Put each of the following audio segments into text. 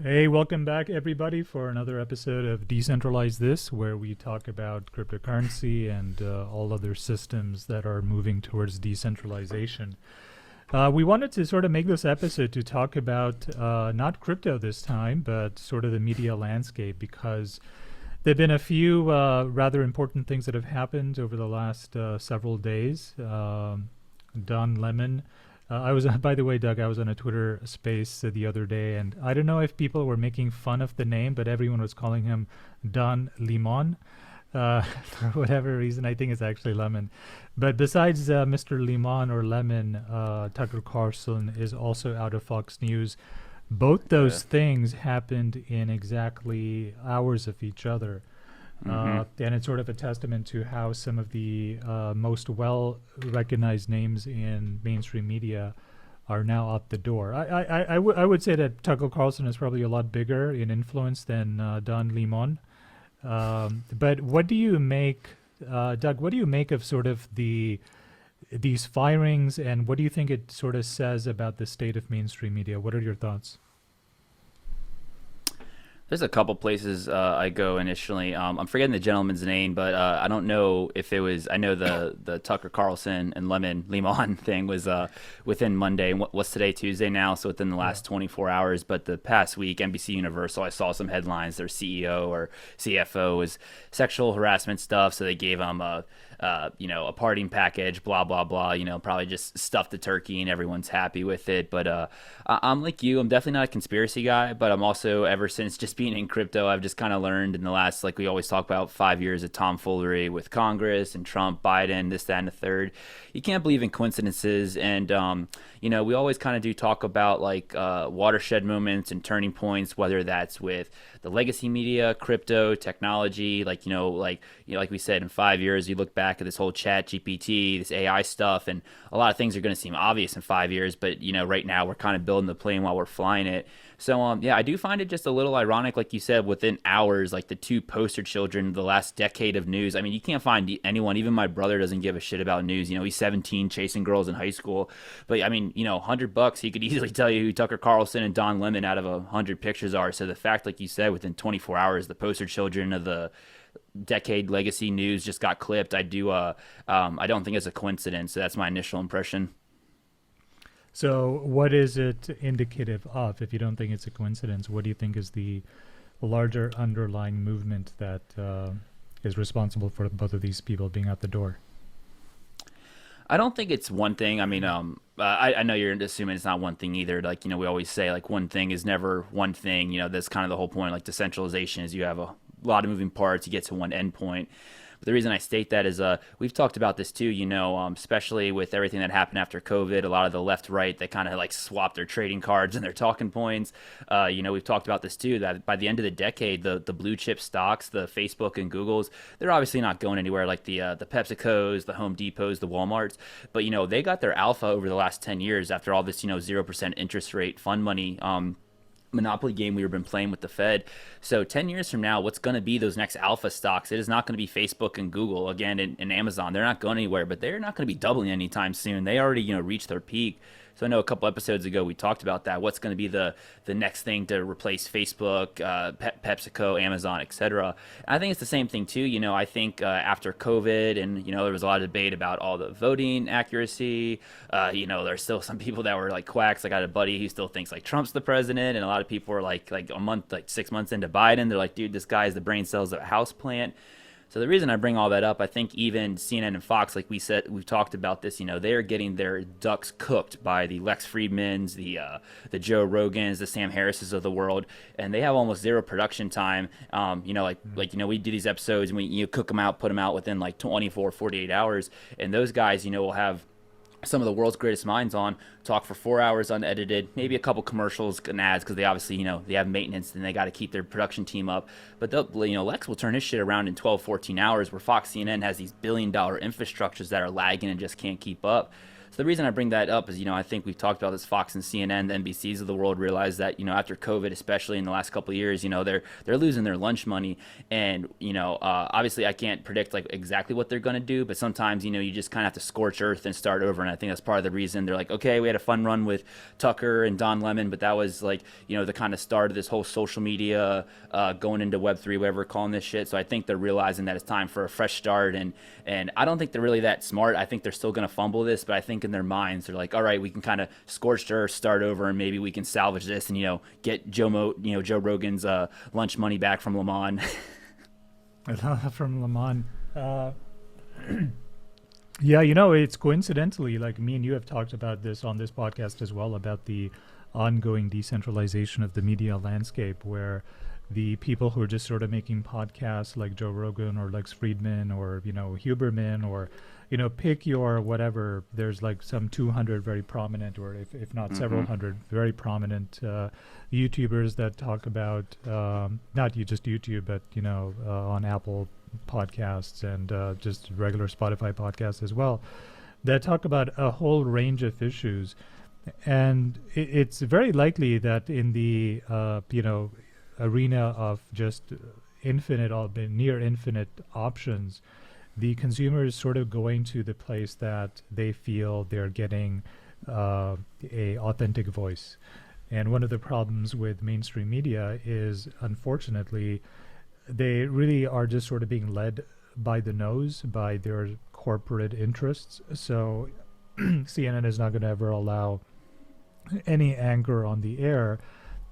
Hey, welcome back, everybody, for another episode of Decentralize This, where we talk about cryptocurrency and all other systems that are moving towards decentralization. We wanted to sort of make this episode to talk about not crypto this time, but sort of the media landscape, because there have been a few rather important things that have happened over the last several days. Don Lemon. I was, by the way, Doug, I was on a Twitter space the other day, and I don't know if people were making fun of the name, but everyone was calling him Don Limon. For whatever reason, I think it's actually Lemon. But besides Mr. Limon or Lemon, Tucker Carlson is also out of Fox News. Both Yeah. those things happened in exactly hours of each other. hmm And it's sort of a testament to how some of the most well recognized names in mainstream media are now out the door. I would say that Tucker Carlson is probably a lot bigger in influence than Don Limon. But what do you make, Doug? What do you make of sort of these firings, and what do you think it sort of says about the state of mainstream media? What are your thoughts? There's a couple places I go initially. I'm forgetting the gentleman's name, but I don't know if it was. I know the Tucker Carlson and Lemon thing was within Monday. And what's today? Tuesday now, so within the Yeah. last 24 hours. But the past week, NBC Universal, I saw some headlines. Their CEO or CFO was sexual harassment stuff, so they gave him a parting package, blah blah blah. Probably just stuffed the turkey and everyone's happy with it. But I'm like you. I'm definitely not a conspiracy guy, but I'm also, ever since just being in crypto, I've just kind of learned in the last, like we always talk about, 5 years of tomfoolery with Congress and Trump, Biden, this, that, and the third. You can't believe in coincidences, and we always kind of do talk about like watershed moments and turning points, whether that's with the legacy media, crypto, technology. Like we said, in 5 years, you look back at this whole Chat GPT, this AI stuff, and a lot of things are going to seem obvious in 5 years. But right now we're kind of building the plane while we're flying it. So yeah, I do find it just a little ironic, like you said, within hours, like the two poster children of the last decade of news. I mean, you can't find anyone. Even my brother doesn't give a shit about news. He's 17, chasing girls in high school. But I mean, $100, he could easily tell you who Tucker Carlson and Don Lemon out of 100 pictures are. So the fact, like you said, within 24 hours, the poster children of the decade legacy news just got clipped. I don't think it's a coincidence. So that's my initial impression. So, what is it indicative of? If you don't think it's a coincidence, what do you think is the larger underlying movement that is responsible for both of these people being out the door? I don't think it's one thing. I mean, I know you're assuming it's not one thing either. Like, we always say, like, one thing is never one thing. That's kind of the whole point. Like, decentralization is you have a lot of moving parts, you get to one endpoint. But the reason I state that is we've talked about this too, especially with everything that happened after COVID. A lot of the left right, they kind of like swapped their trading cards and their talking points. We've talked about this too, that by the end of the decade, the blue chip stocks, the Facebook and Googles, they're obviously not going anywhere, like the PepsiCos, the Home Depots, the Walmarts. But they got their alpha over the last 10 years after all this 0% interest rate fund money monopoly game we've been playing with the Fed. So 10 years from now, what's going to be those next alpha stocks? It is not going to be Facebook and Google again, and Amazon. They're not going anywhere, but they're not going to be doubling anytime soon. They already reached their peak. So I know a couple episodes ago we talked about that. What's going to be the next thing to replace Facebook, PepsiCo, Amazon, etc. I think it's the same thing too. I think after COVID, and there was a lot of debate about all the voting accuracy. There's still some people that were like quacks. I got a buddy who still thinks like Trump's the president, and a lot of people are like a month, like 6 months into Biden, they're like, dude, this guy is the brain cells of a house plant. So the reason I bring all that up, I think even CNN and Fox, like we said, we've talked about this. They're getting their ducks cooked by the Lex Friedmans, the Joe Rogans, the Sam Harrises of the world, and they have almost zero production time. We do these episodes and we cook them out, put them out within like 24, 48 hours, and those guys, will have some of the world's greatest minds on, talk for 4 hours unedited, maybe a couple commercials and ads, because they obviously they have maintenance and they got to keep their production team up. But Lex will turn his shit around in 12, 14 hours, where Fox CNN has these $1 billion infrastructures that are lagging and just can't keep up. So the reason I bring that up is, I think we've talked about this. Fox and CNN, the NBCs of the world realize that, after COVID, especially in the last couple of years, they're losing their lunch money. And, obviously I can't predict like exactly what they're going to do, but sometimes, you just kind of have to scorch earth and start over. And I think that's part of the reason they're like, okay, we had a fun run with Tucker and Don Lemon, but that was like, the kind of start of this whole social media, going into Web3, whatever we're calling this shit. So I think they're realizing that it's time for a fresh start. And I don't think they're really that smart. I think they're still going to fumble this, but I think in their minds they're like, all right, we can kind of scorched earth, start over, and maybe we can salvage this and get Joe Rogan's lunch money back from Lamont. From Lamont. Yeah, it's coincidentally, like me and you have talked about this on this podcast as well, about the ongoing decentralization of the media landscape, where the people who are just sort of making podcasts like Joe Rogan or Lex Friedman or, Huberman or, pick your whatever, there's like some 200 very prominent, or if not several hundred very prominent YouTubers that talk about, not just YouTube, but, on Apple podcasts and just regular Spotify podcasts as well, that talk about a whole range of issues. And it's very likely that in the, arena of just near infinite options, the consumer is sort of going to the place that they feel they're getting a authentic voice. And one of the problems with mainstream media is, unfortunately, they really are just sort of being led by the nose by their corporate interests. So CNN is not going to ever allow any anchor on the air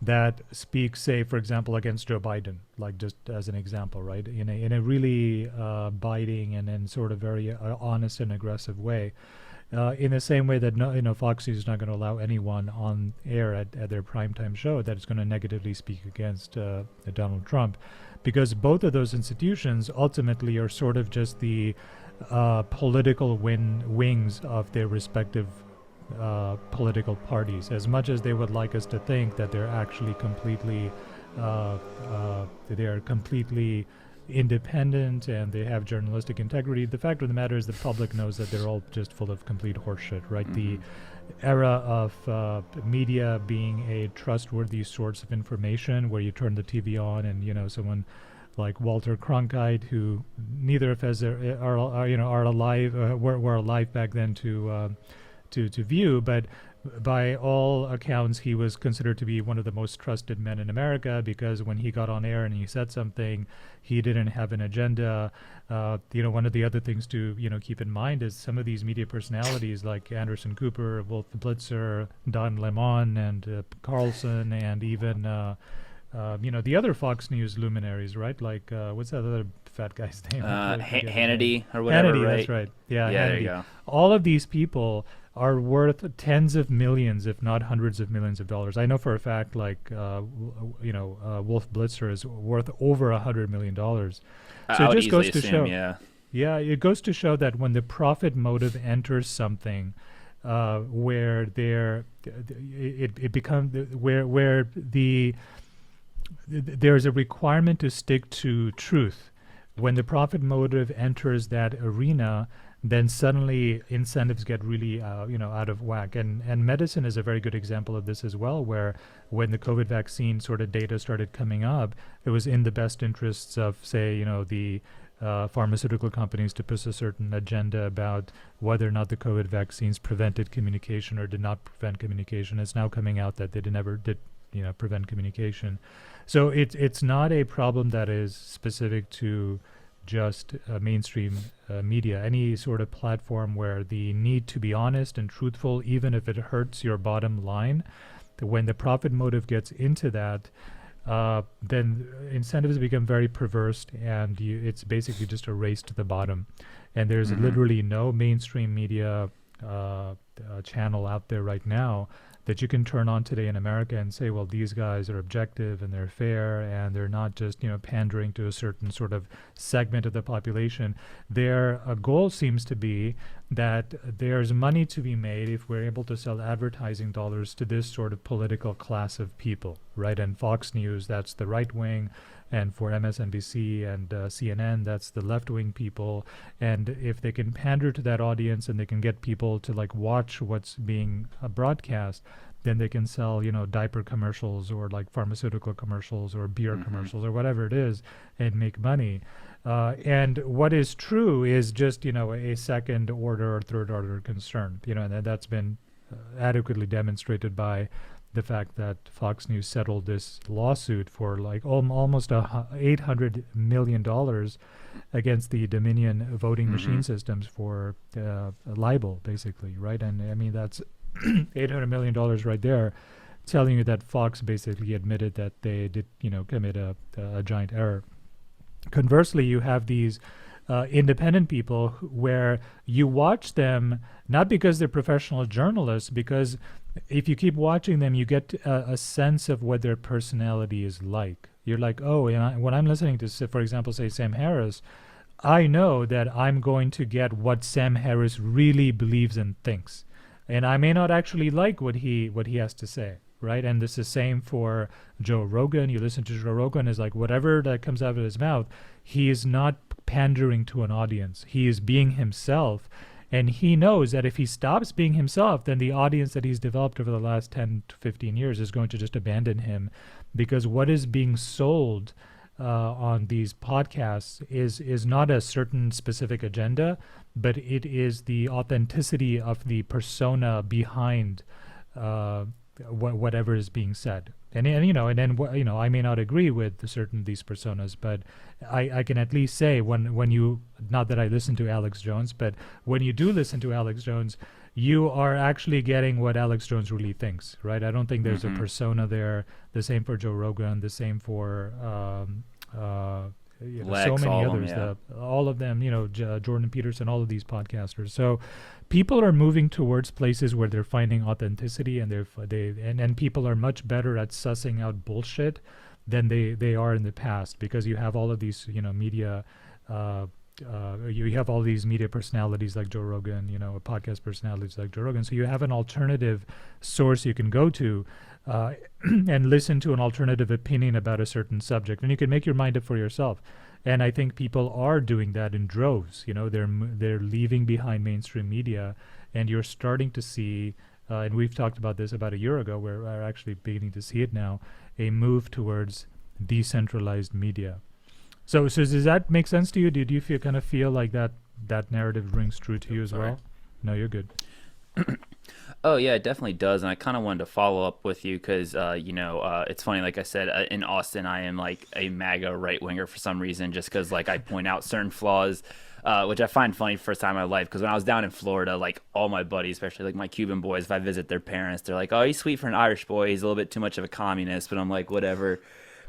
that speaks, say, for example, against Joe Biden, like just as an example, right? In a really biting and then sort of very honest and aggressive way. In the same way that Fox News is not going to allow anyone on air at their primetime show that is going to negatively speak against Donald Trump, because both of those institutions ultimately are sort of just the political wings of their respective political parties. As much as they would like us to think that they're actually completely independent and they have journalistic integrity, the fact of the matter is the public knows that they're all just full of complete horseshit, right? The era of media being a trustworthy source of information, where you turn the TV on and someone like Walter Cronkite, who neither of us are alive, were alive back then to view, but by all accounts, he was considered to be one of the most trusted men in America, because when he got on air and he said something, he didn't have an agenda. One of the other things to keep in mind is some of these media personalities like Anderson Cooper, Wolf Blitzer, Don Lemon, and Carlson, and even the other Fox News luminaries, right? Like what's that other fat guy's name? Hannity or whatever. Hannity, right? That's right. Yeah, Hannity. There you go. All of these people are worth tens of millions, if not hundreds of millions of dollars. I know for a fact, like Wolf Blitzer is worth over $100 million. So it just goes to show. Yeah, it goes to show that when the profit motive enters something, where there's a requirement to stick to truth. When the profit motive enters that arena, then suddenly incentives get really out of whack. And medicine is a very good example of this as well, where when the COVID vaccine sort of data started coming up, it was in the best interests of, say, the pharmaceutical companies to push a certain agenda about whether or not the COVID vaccines prevented communication or did not prevent communication. It's now coming out that they never did prevent communication. So it's not a problem that is specific to just mainstream media. Any sort of platform where the need to be honest and truthful, even if it hurts your bottom line, when the profit motive gets into that, then incentives become very perverse, and it's basically just a race to the bottom. And there's literally no mainstream media channel out there right now that you can turn on today in America and say, well, these guys are objective and they're fair and they're not just, pandering to a certain sort of segment of the population. Their goal seems to be that there's money to be made if we're able to sell advertising dollars to this sort of political class of people, right? And Fox News, that's the right wing, and for MSNBC and CNN, that's the left wing people. And if they can pander to that audience and they can get people to like watch what's being broadcast, then they can sell, diaper commercials or like pharmaceutical commercials or beer commercials or whatever it is and make money. And what is true is just, a second order or third order concern, and that's been adequately demonstrated by the fact that Fox News settled this lawsuit for like almost $800 million against the Dominion voting machine systems for libel, basically, right? And I mean, that's $800 million right there, telling you that Fox basically admitted that they did, commit a giant error. Conversely, you have these independent people where you watch them not because they're professional journalists, because if you keep watching them, you get a sense of what their personality is like. You're like, oh, when I'm listening to, for example, say Sam Harris, I know that I'm going to get what Sam Harris really believes and thinks, and I may not actually like what he has to say. Right, and this is same for Joe Rogan. You listen to Joe Rogan, is like whatever that comes out of his mouth, he is not pandering to an audience. He is being himself, and he knows that if he stops being himself, then the audience that he's developed over the last 10 to 15 years is going to just abandon him, because what is being sold on these podcasts is not a certain specific agenda, but it is the authenticity of the persona behind whatever is being said. And then I may not agree with certain these personas, but I can at least say when you, not that I listen to Alex Jones, but when you do listen to Alex Jones, you are actually getting what Alex Jones really thinks, right? I don't think there's a persona there. The same for Joe Rogan, the same for Lex, so many others, yeah. all of them, Jordan Peterson, all of these podcasters. So people are moving towards places where they're finding authenticity, and and people are much better at sussing out bullshit than they are in the past, because you have all of these, media, you have all these media personalities like Joe Rogan, podcast personalities like Joe Rogan. So you have an alternative source you can go to and listen to an alternative opinion about a certain subject, and you can make your mind up for yourself. And I think people are doing that in droves. They're leaving behind mainstream media, and you're starting to see, and we've talked about this about a year ago, where we're actually beginning to see it now, a move towards decentralized media. So does that make sense to you? Did you feel like that narrative rings true to you as well? No, you're good. Oh yeah, it definitely does, and I kind of wanted to follow up with you because it's funny. Like I said, in Austin, I am like a MAGA right winger for some reason, just because like I point out certain flaws, which I find funny first time in my life. Because when I was down in Florida, like all my buddies, especially like my Cuban boys, if I visit their parents, they're like, "Oh, he's sweet for an Irish boy. He's a little bit too much of a communist." But I'm like, whatever.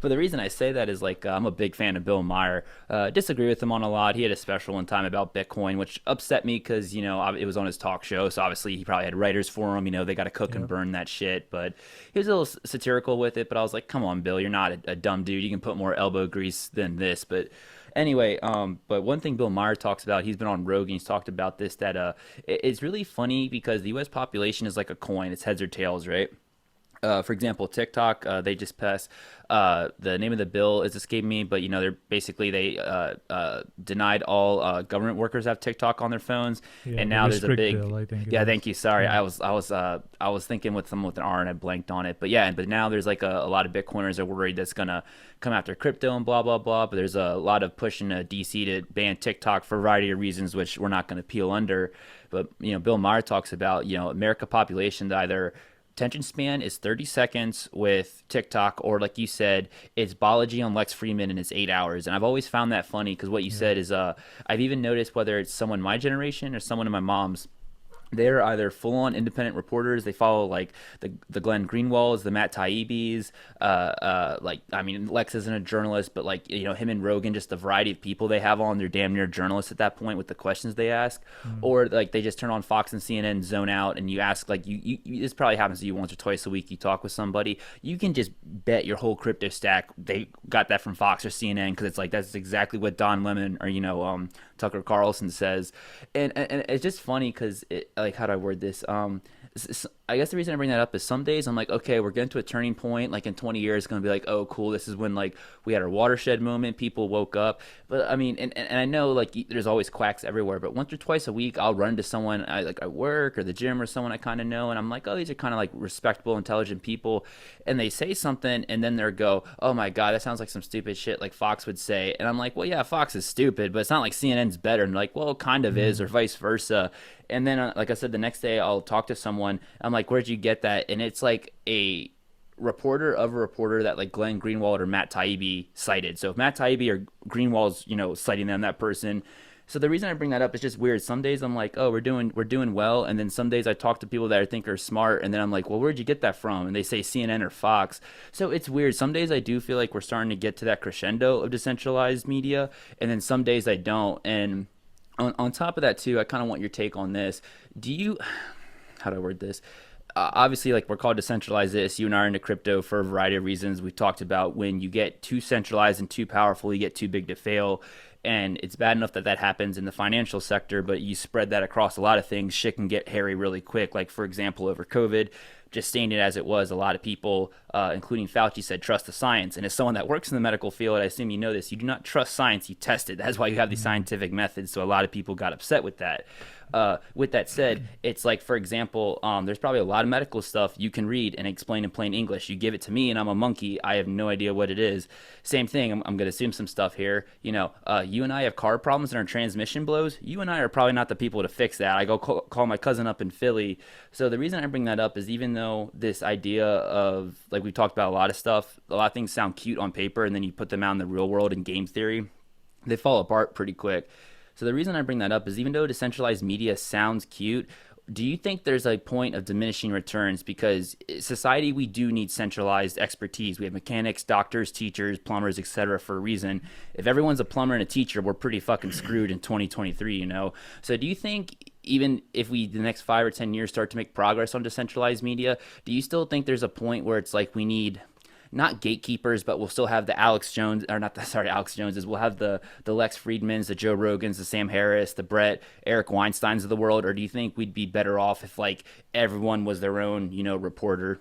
But the reason I say that is like I'm a big fan of Bill Maher. Disagree with him on a lot. He had a special one time about Bitcoin, which upset me because it was on his talk show, so obviously he probably had writers for him. They got to cook and burn that shit. But he was a little satirical with it. But I was like, come on, Bill, you're not a dumb dude. You can put more elbow grease than this. But anyway, but one thing Bill Maher talks about, he's been on Rogan, he's talked about this, that it's really funny because the U.S. population is like a coin. It's heads or tails, right? For example, TikTok, they just passed, the name of the bill is escaping me, but they're basically, they denied all government workers have TikTok on their phones, and now there's a big bill, I think thank you, sorry, I was thinking with some with an R and I blanked on it, but now there's like a lot of Bitcoiners are worried that's gonna come after crypto and blah blah blah, but there's a lot of pushing DC to ban TikTok for a variety of reasons, which we're not going to peel under. But Bill Maher talks about America population that either attention span is 30 seconds with TikTok, or like you said, it's biology on Lex Fridman and it's 8 hours. And I've always found that funny because what you said is I've even noticed whether it's someone my generation or someone in my mom's, They're either full-on independent reporters. They follow like the Glenn Greenwalds, the Matt Taibbis. Like I mean, Lex isn't a journalist, but like him and Rogan, just the variety of people they have on. They're damn near journalists at that point with the questions they ask, Mm. or like they just turn on Fox and CNN, zone out, and you ask like this probably happens to you once or twice a week. You talk with somebody, you can just bet your whole crypto stack they got that from Fox or CNN because it's like that's exactly what Don Lemon or Tucker Carlson says, and it's just funny because like how do I word this? I guess the reason I bring that up is some days I'm like, okay, we're getting to a turning point. Like in 20 years, it's gonna be like, oh, cool, this is when like we had our watershed moment. People woke up. But I mean, and I know like there's always quacks everywhere. But once or twice a week, I'll run into someone I like at work or the gym or someone I kind of know, and I'm like, oh, these are kind of like respectable, intelligent people, and they say something, and then they go, oh my god, that sounds like some stupid shit like Fox would say, and I'm like, well, yeah, Fox is stupid, but it's not like CNN's better, and like, well, it kind of is, or Mm. vice versa. And then, like I said, the next day I'll talk to someone. I'm like, "Where'd you get that?" And it's like a reporter of a reporter that like Glenn Greenwald or Matt Taibbi cited. So if Matt Taibbi or Greenwald's citing them, that person. So the reason I bring that up is just weird. Some days I'm like, "Oh, we're doing well," and then some days I talk to people that I think are smart, and then I'm like, "Well, where'd you get that from?" And they say CNN or Fox. So it's weird. Some days I do feel like we're starting to get to that crescendo of decentralized media, and then some days I don't. And on top of that too, I kind of want your take on this. Do you how do I word this? Obviously, like we're called Decentralize This. You and I are into crypto for a variety of reasons. We talked about when you get too centralized and too powerful, you get too big to fail. And it's bad enough that that happens in the financial sector, but you spread that across a lot of things, shit can get hairy really quick. Like, for example, over COVID, just stating it as it was, a lot of people, including Fauci, said trust the science. And as someone that works in the medical field, I assume you know this, you do not trust science, you test it. That's why you have these Mm. scientific methods. So a lot of people got upset with that. With that said, it's like, for example, there's probably a lot of medical stuff you can read and explain in plain English. You give it to me, and I'm a monkey. I have no idea what it is. Same thing. I'm going to assume some stuff here. You and I have car problems and our transmission blows. You and I are probably not the people to fix that. I go call my cousin up in Philly. So the reason I bring that up is even though this idea of, like we talked about a lot of stuff, a lot of things sound cute on paper, and then you put them out in the real world in game theory, they fall apart pretty quick. So the reason I bring that up is even though decentralized media sounds cute, do you think there's a point of diminishing returns? Because society, we do need centralized expertise. We have mechanics, doctors, teachers, plumbers, etc. for a reason. If everyone's a plumber and a teacher, we're pretty fucking screwed in 2023. So do you think even if we the next 5 or 10 years start to make progress on decentralized media, do you still think there's a point where it's like we need not gatekeepers, but we'll still have the Alex Jones, or not the, sorry, Alex Joneses. We'll have the Lex Friedmans, the Joe Rogans, the Sam Harris, the Brett, Eric Weinsteins of the world, or do you think we'd be better off if like everyone was their own, reporter?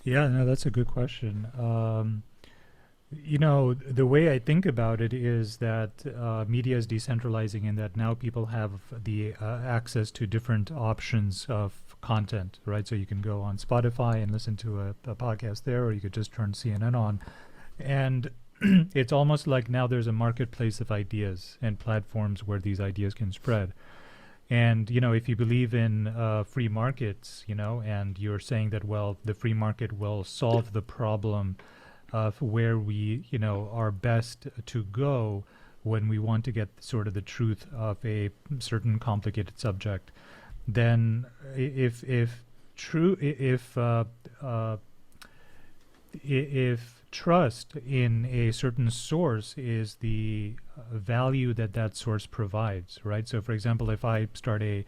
Yeah, no, that's a good question. The way I think about it is that media is decentralizing in that now people have the access to different options of content, right? So you can go on Spotify and listen to a podcast there, or you could just turn CNN on. And it's almost like now there's a marketplace of ideas and platforms where these ideas can spread. And, if you believe in free markets, and you're saying that, well, the free market will solve the problem of where we, are best to go when we want to get sort of the truth of a certain complicated subject, then if true if trust in a certain source is the value that that source provides, right? So, for example, if I start a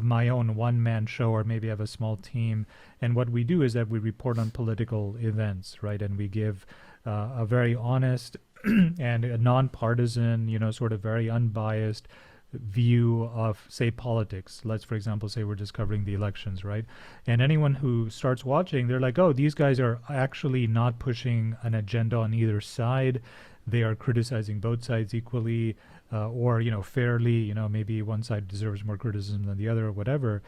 my own one-man show, or maybe have a small team, and what we do is that we report on political events, right? And we give a very honest and a non-partisan, sort of very unbiased view of, say, politics. Let's, for example, say we're just covering the elections, right? And anyone who starts watching, they're like, oh, these guys are actually not pushing an agenda on either side. They are criticizing both sides equally, or, fairly, maybe one side deserves more criticism than the other, or whatever.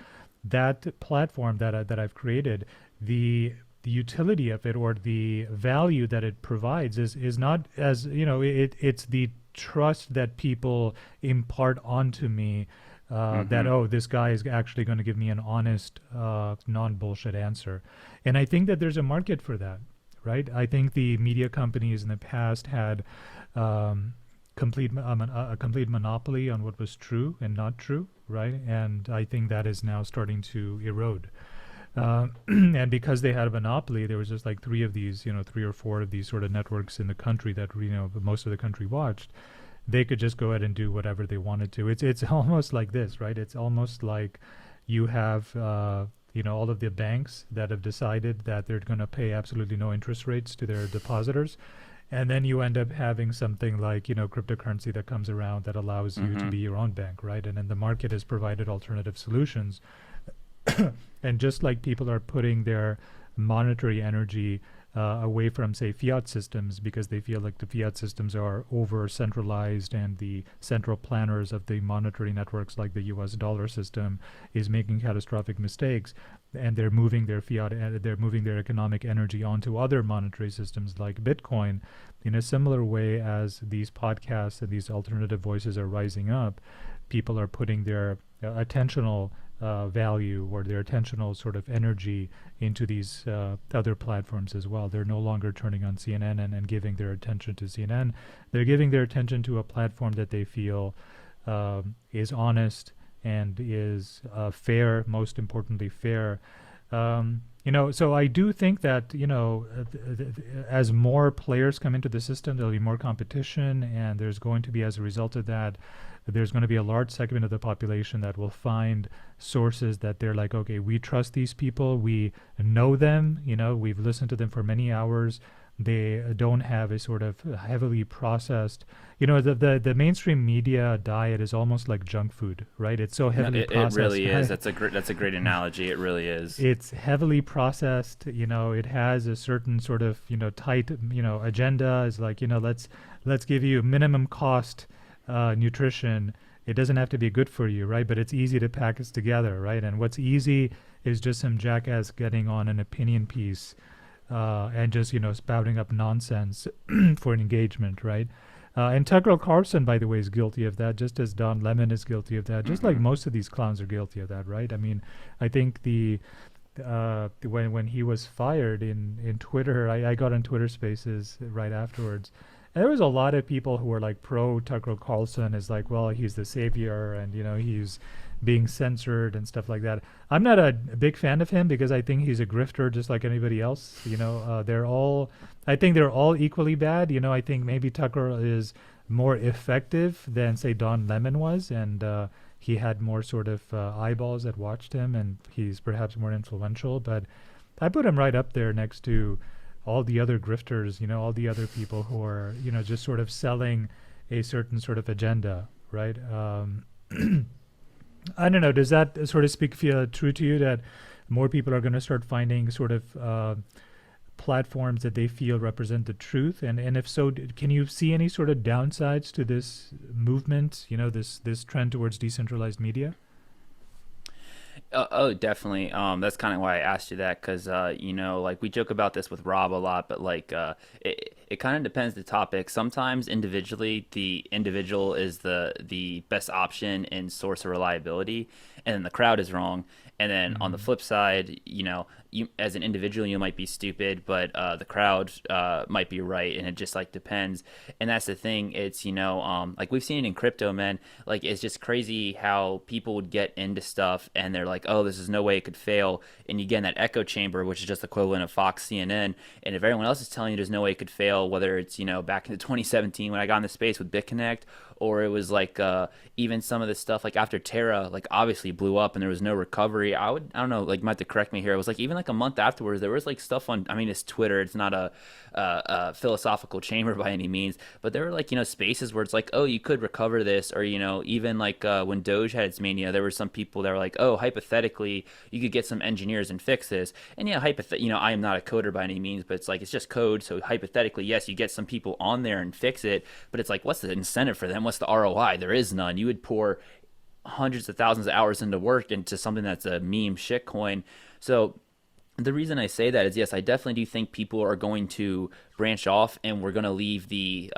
That platform that I've created, the utility of it, or the value that it provides, is not, as it's the trust that people impart onto me, that, Mm-hmm. oh, this guy is actually going to give me an honest, non-bullshit answer. And I think that there's a market for that, right? I think the media companies in the past had, um, a complete monopoly on what was true and not true, right? And I think that is now starting to erode. And because they had a monopoly, there was just like three or four of these sort of networks in the country that most of the country watched. They could just go ahead and do whatever they wanted to. It's almost like this, right? It's almost like you have all of the banks that have decided that they're going to pay absolutely no interest rates to their depositors, and then you end up having something like cryptocurrency that comes around that allows you to be your own bank, right? And then the market has provided alternative solutions. And just like people are putting their monetary energy away from, say, fiat systems because they feel like the fiat systems are over centralized and the central planners of the monetary networks like the US dollar system is making catastrophic mistakes, and they're moving their they're moving their economic energy onto other monetary systems like Bitcoin. In a similar way as these podcasts and these alternative voices are rising up, people are putting their attentional value or their attentional sort of energy into these other platforms as well. They're no longer turning on CNN and giving their attention to CNN. They're giving their attention to a platform that they feel is honest and is fair, most importantly fair. So I do think that, as more players come into the system, there'll be more competition, and there's going to be, as a result of that, there's going to be a large segment of the population that will find sources that they're like, okay, we trust these people, we know them, we've listened to them for many hours. They don't have a sort of heavily processed, the mainstream media diet is almost like junk food, right? It's so heavily processed. It really is. That's a great analogy. It really is. It's heavily processed. It has a certain sort of tight agenda. Is like let's give you minimum cost nutrition. It doesn't have to be good for you, right? But it's easy to package together, right? And what's easy is just some jackass getting on an opinion piece and just spouting up nonsense for an engagement, right? And Tucker Carlson, by the way, is guilty of that, just as Don Lemon is guilty of that, just like most of these clowns are guilty of that, right? I mean, I think when he was fired in Twitter, I got on Twitter Spaces right afterwards. And there was a lot of people who were like pro Tucker Carlson, is like, well, he's the savior, and he's being censored and stuff like that. I'm not a big fan of him because I think he's a grifter just like anybody else. I think they're all equally bad. I think maybe Tucker is more effective than, say, Don Lemon was, and he had more sort of eyeballs that watched him, and he's perhaps more influential. But I put him right up there next to all the other grifters, all the other people who are, just sort of selling a certain sort of agenda, right? I don't know. Does that sort of speak true to you, that more people are going to start finding sort of platforms that they feel represent the truth? And if so, can you see any sort of downsides to this movement, this trend towards decentralized media? Oh, definitely. That's kind of why I asked you that, because like we joke about this with Rob a lot, but like it kind of depends the topic. Sometimes individually, the individual is the best option in source of reliability, and then the crowd is wrong. And then on the flip side, you as an individual, you might be stupid, but the crowd might be right, and it just like depends. And that's the thing. It's like we've seen it in crypto, man. Like it's just crazy how people would get into stuff, and they're like, oh, this is no way it could fail, and you get in that echo chamber, which is just the equivalent of Fox, CNN. And if everyone else is telling you there's no way it could fail, whether it's back in 2017 when I got into space with BitConnect, or it was like even some of the stuff like after Terra, like obviously blew up and there was no recovery. I don't know, like you might have to correct me here. It was like even like a month afterwards, there was like stuff on. I mean, it's Twitter. It's not a philosophical chamber by any means, but there were like spaces where it's like, oh, you could recover this, or even like when Doge had its mania, there were some people that were like, oh, hypothetically, you could get some engineers and fix this. And yeah, I am not a coder by any means, but it's like it's just code. So hypothetically, yes, you get some people on there and fix it, but it's like, what's the incentive for them? What's the ROI? There is none. You would pour hundreds of thousands of hours into work into something that's a meme shitcoin. So the reason I say that is, yes, I definitely do think people are going to branch off, and we're going to leave the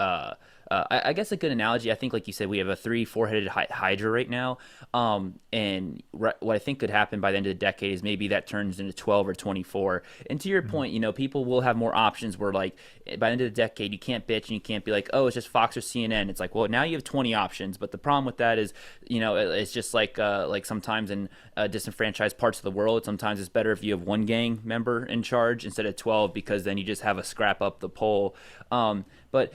I guess a good analogy. I think, like you said, we have a four-headed hydra right now, and what I think could happen by the end of the decade is maybe that turns into 12 or 24. And to your point, people will have more options. Where like by the end of the decade, you can't bitch and you can't be like, oh, it's just Fox or CNN. It's like, well, now you have 20 options. But the problem with that is, it's just like sometimes in disenfranchised parts of the world, sometimes it's better if you have one gang member in charge instead of 12, because then you just have a scrap up the poll. But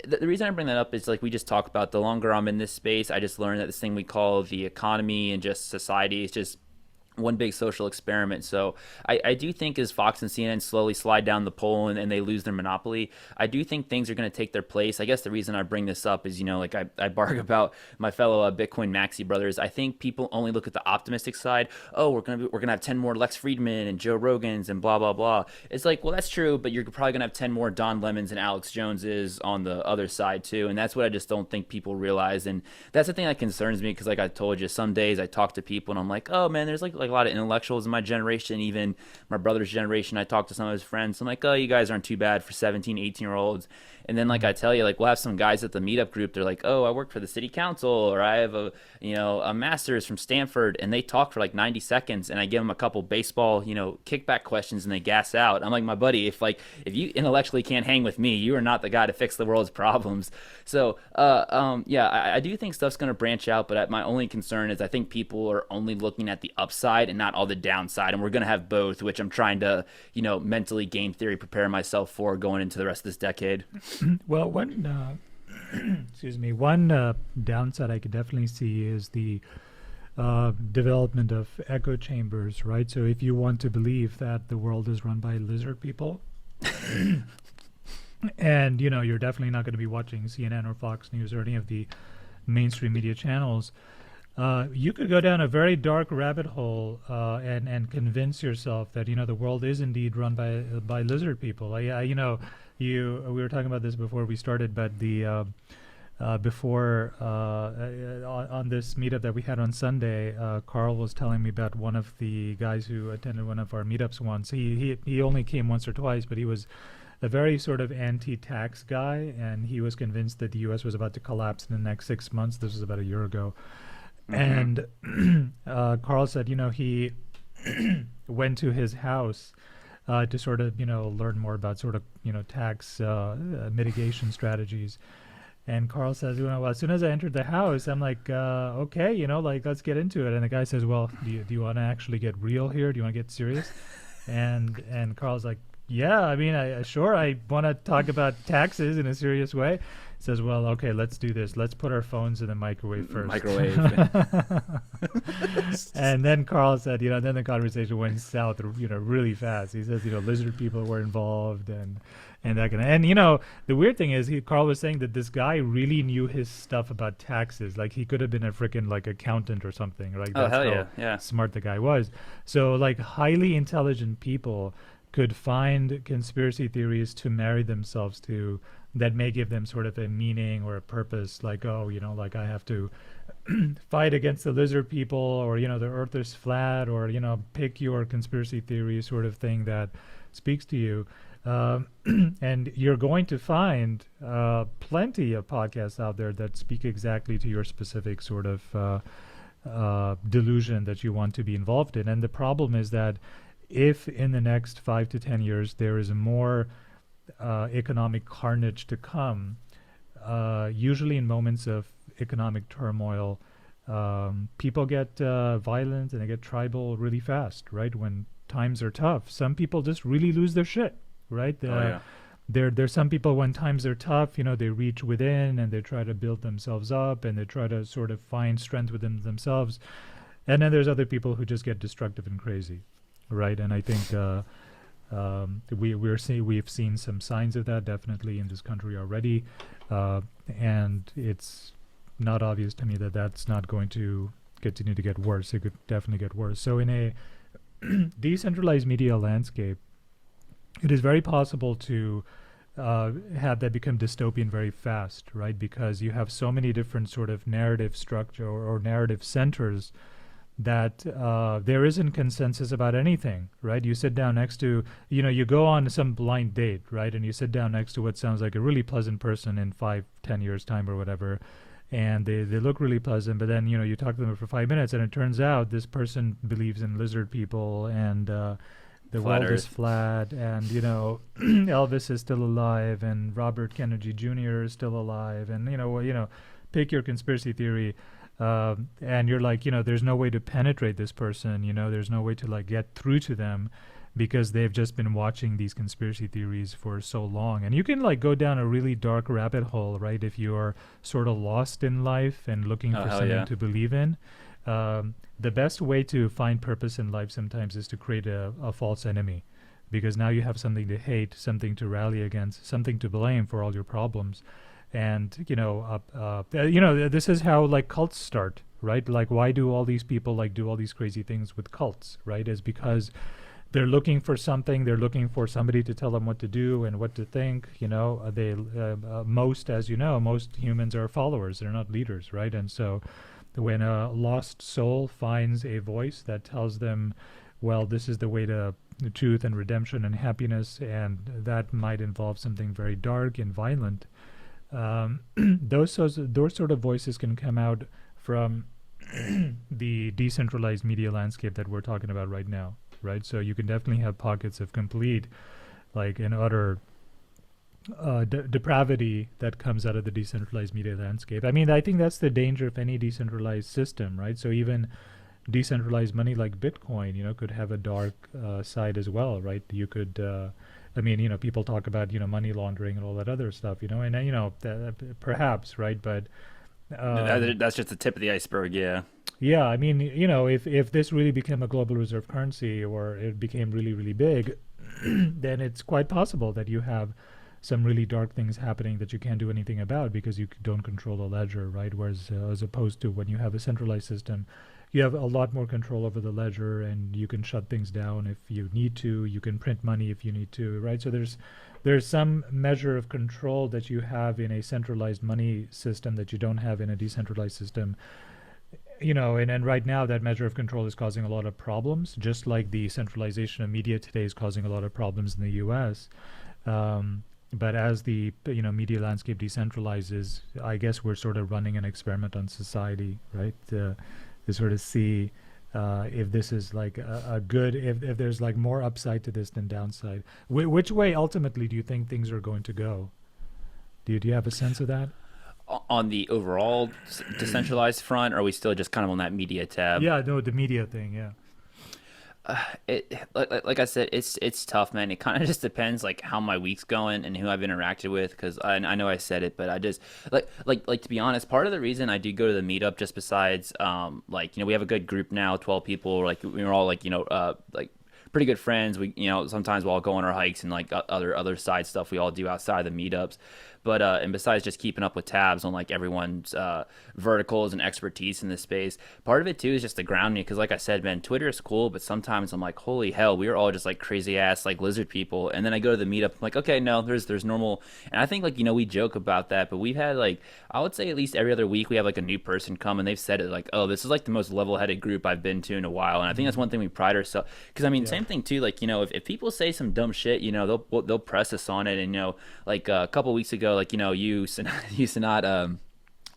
the reason I bring that up is, like we just talked about, the longer I'm in this space, I just learned that this thing we call the economy and just society is just one big social experiment. So I do think as Fox and CNN slowly slide down the pole and they lose their monopoly, I do think things are going to take their place. I guess the reason I bring this up is, like I bark about my fellow Bitcoin maxi brothers. I think people only look at the optimistic side. Oh, we're gonna have 10 more Lex Friedman and Joe Rogans and blah blah blah. It's like, well, that's true, but you're probably gonna have 10 more Don Lemons and Alex Joneses on the other side too, and that's what I just don't think people realize. And that's the thing that concerns me, because like I told you, some days I talk to people and I'm like, oh man, there's like a lot of intellectuals in my generation, even my brother's generation. I talk to some of his friends. I'm like, oh, you guys aren't too bad for 17, 18-year-olds. And then, like I tell you, like we'll have some guys at the meetup group. They're like, oh, I work for the city council, or I have a master's from Stanford, and they talk for like 90 seconds, and I give them a couple baseball, kickback questions, and they gas out. I'm like, my buddy, if you intellectually can't hang with me, you are not the guy to fix the world's problems. So, I do think stuff's going to branch out, but my only concern is I think people are only looking at the upside and not all the downside, and we're going to have both, which I'm trying to, mentally game theory prepare myself for going into the rest of this decade. Well, one one downside I could definitely see is the development of echo chambers, right? So if you want to believe that the world is run by lizard people, and you're definitely not going to be watching CNN or Fox News or any of the mainstream media channels, you could go down a very dark rabbit hole and convince yourself that the world is indeed run by lizard people. We were talking about this before we started, but the before on this meetup that we had on Sunday, Carl was telling me about one of the guys who attended one of our meetups once. He only came once or twice, but he was a very sort of anti-tax guy, and he was convinced that the U.S. was about to collapse in the next 6 months. This was about a year ago. And Carl said, he went to his house to sort of, learn more about sort of, tax mitigation strategies. And Carl says, well, as soon as I entered the house, I'm like, okay, let's get into it. And the guy says, well, do you want to actually get real here? Do you want to get serious? And Carl's like, yeah, I mean, I want to talk about taxes in a serious way. He says, well, okay, let's do this. Let's put our phones in the microwave first. And then Carl said, then the conversation went south, really fast. He says, lizard people were involved and that kind of, and the weird thing is Carl was saying that this guy really knew his stuff about taxes. Like he could have been a freaking like accountant or something. Like that's how smart the guy was. So like highly intelligent people could find conspiracy theories to marry themselves to that may give them sort of a meaning or a purpose, like, oh, like I have to fight against the lizard people, or, the earth is flat, or, pick your conspiracy theory sort of thing that speaks to you. And you're going to find plenty of podcasts out there that speak exactly to your specific sort of delusion that you want to be involved in. And the problem is that if in the next 5 to 10 years there is more economic carnage to come, usually in moments of economic turmoil, people get violent and they get tribal really fast, right? When times are tough, some people just really lose their shit, right? There's some people when times are tough, they reach within and they try to build themselves up and they try to sort of find strength within themselves. And then there's other people who just get destructive and crazy. Right, and I think we've seen some signs of that definitely in this country already, and it's not obvious to me that that's not going to continue to get worse. It could definitely get worse. So in a decentralized media landscape, it is very possible to have that become dystopian very fast, right? Because you have so many different sort of narrative structure or narrative centers that there isn't consensus about anything, right? You sit down next to, you go on some blind date, right? And you sit down next to what sounds like a really pleasant person in 5, 10 years time or whatever, and they look really pleasant, but then, you talk to them for 5 minutes, and it turns out this person believes in lizard people, and the Flat world is Earth. flat, and Elvis is still alive, and Robert Kennedy Jr. is still alive, and pick your conspiracy theory, and you're like, there's no way to penetrate this person, there's no way to like get through to them because they've just been watching these conspiracy theories for so long. And you can like go down a really dark rabbit hole, right? If you are sort of lost in life and looking Oh for hell something yeah. to believe in. The best way to find purpose in life sometimes is to create a false enemy, because now you have something to hate, something to rally against, something to blame for all your problems. And this is how like cults start, right? Like, why do all these people like do all these crazy things with cults, right? Is because they're looking for something. They're looking for somebody to tell them what to do and what to think. Most humans are followers. They're not leaders, right? And so when a lost soul finds a voice that tells them, well, this is the way to truth and redemption and happiness, and that might involve something very dark and violent, those sort of voices can come out from the decentralized media landscape that we're talking about right now, right? So you can definitely have pockets of complete, like, and utter depravity that comes out of the decentralized media landscape. I mean, I think that's the danger of any decentralized system, right? So even decentralized money like Bitcoin, could have a dark side as well, right? You could, people talk about, money laundering and all that other stuff, and perhaps, right? But That's just the tip of the iceberg. Yeah. yeah, I mean, if this really became a global reserve currency, or it became really, really big, then it's quite possible that you have some really dark things happening that you can't do anything about because you don't control the ledger, right? Whereas as opposed to when you have a centralized system, you have a lot more control over the ledger, and you can shut things down if you need to. You can print money if you need to, right? So there's some measure of control that you have in a centralized money system that you don't have in a decentralized system. And right now that measure of control is causing a lot of problems, just like the centralization of media today is causing a lot of problems in the US. But as the media landscape decentralizes, I guess we're sort of running an experiment on society, right? To sort of see if this is like a good, if there's like more upside to this than downside. Which way ultimately do you think things are going to go? Do you have a sense of that? On the overall decentralized front, or are we still just kind of on that media tab? Yeah, no, the media thing, yeah. Like I said, it's tough, man. It kind of just depends like how my week's going and who I've interacted with. Because I know I said it, but I just like to be honest. Part of the reason I do go to the meetup, just besides we have a good group now, 12 people. Like we're all like pretty good friends. We sometimes we'll all go on our hikes and like other side stuff we all do outside the meetups. But and besides just keeping up with tabs on like everyone's verticals and expertise in this space, part of it too is just to ground me. Because like I said, man, Twitter is cool, but sometimes I'm like, holy hell, we are all just like crazy ass like lizard people. And then I go to the meetup, I'm like, okay, no, there's normal. And I think like we joke about that, but we've had like I would say at least every other week we have like a new person come, and they've said it like, oh, this is like the most level-headed group I've been to in a while. And I think that's one thing we pride ourselves. Because I mean, Yeah. same thing too. Like if people say some dumb shit, they'll press us on it. And like a couple weeks ago, like you Sanat,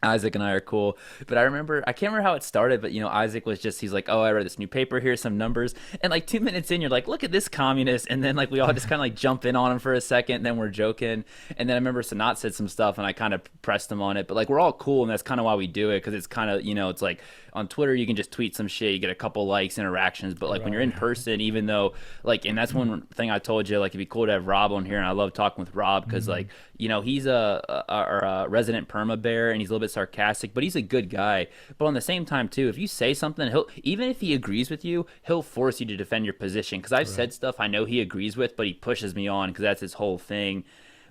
Isaac and I are cool. But I can't remember how it started, but Isaac was just, he's like, oh, I read this new paper, here's some numbers. And like 2 minutes in, you're like, look at this communist. And then like we all just kind of like jump in on him for a second, and then we're joking. And then I remember Sanat said some stuff, and I kind of pressed him on it. But like we're all cool, and that's kind of why we do it, because it's kind of, it's like on Twitter, you can just tweet some shit, you get a couple likes, interactions. But like when you're in Right. person, even though like, and that's one thing I told you, like it'd be cool to have Rob on here. And I love talking with Rob because like, he's a resident perma bear, and he's a little bit sarcastic, but he's a good guy. But on the same time too, if you say something, he'll, even if he agrees with you, he'll force you to defend your position. Because I've Right. said stuff I know he agrees with, but he pushes me on because that's his whole thing.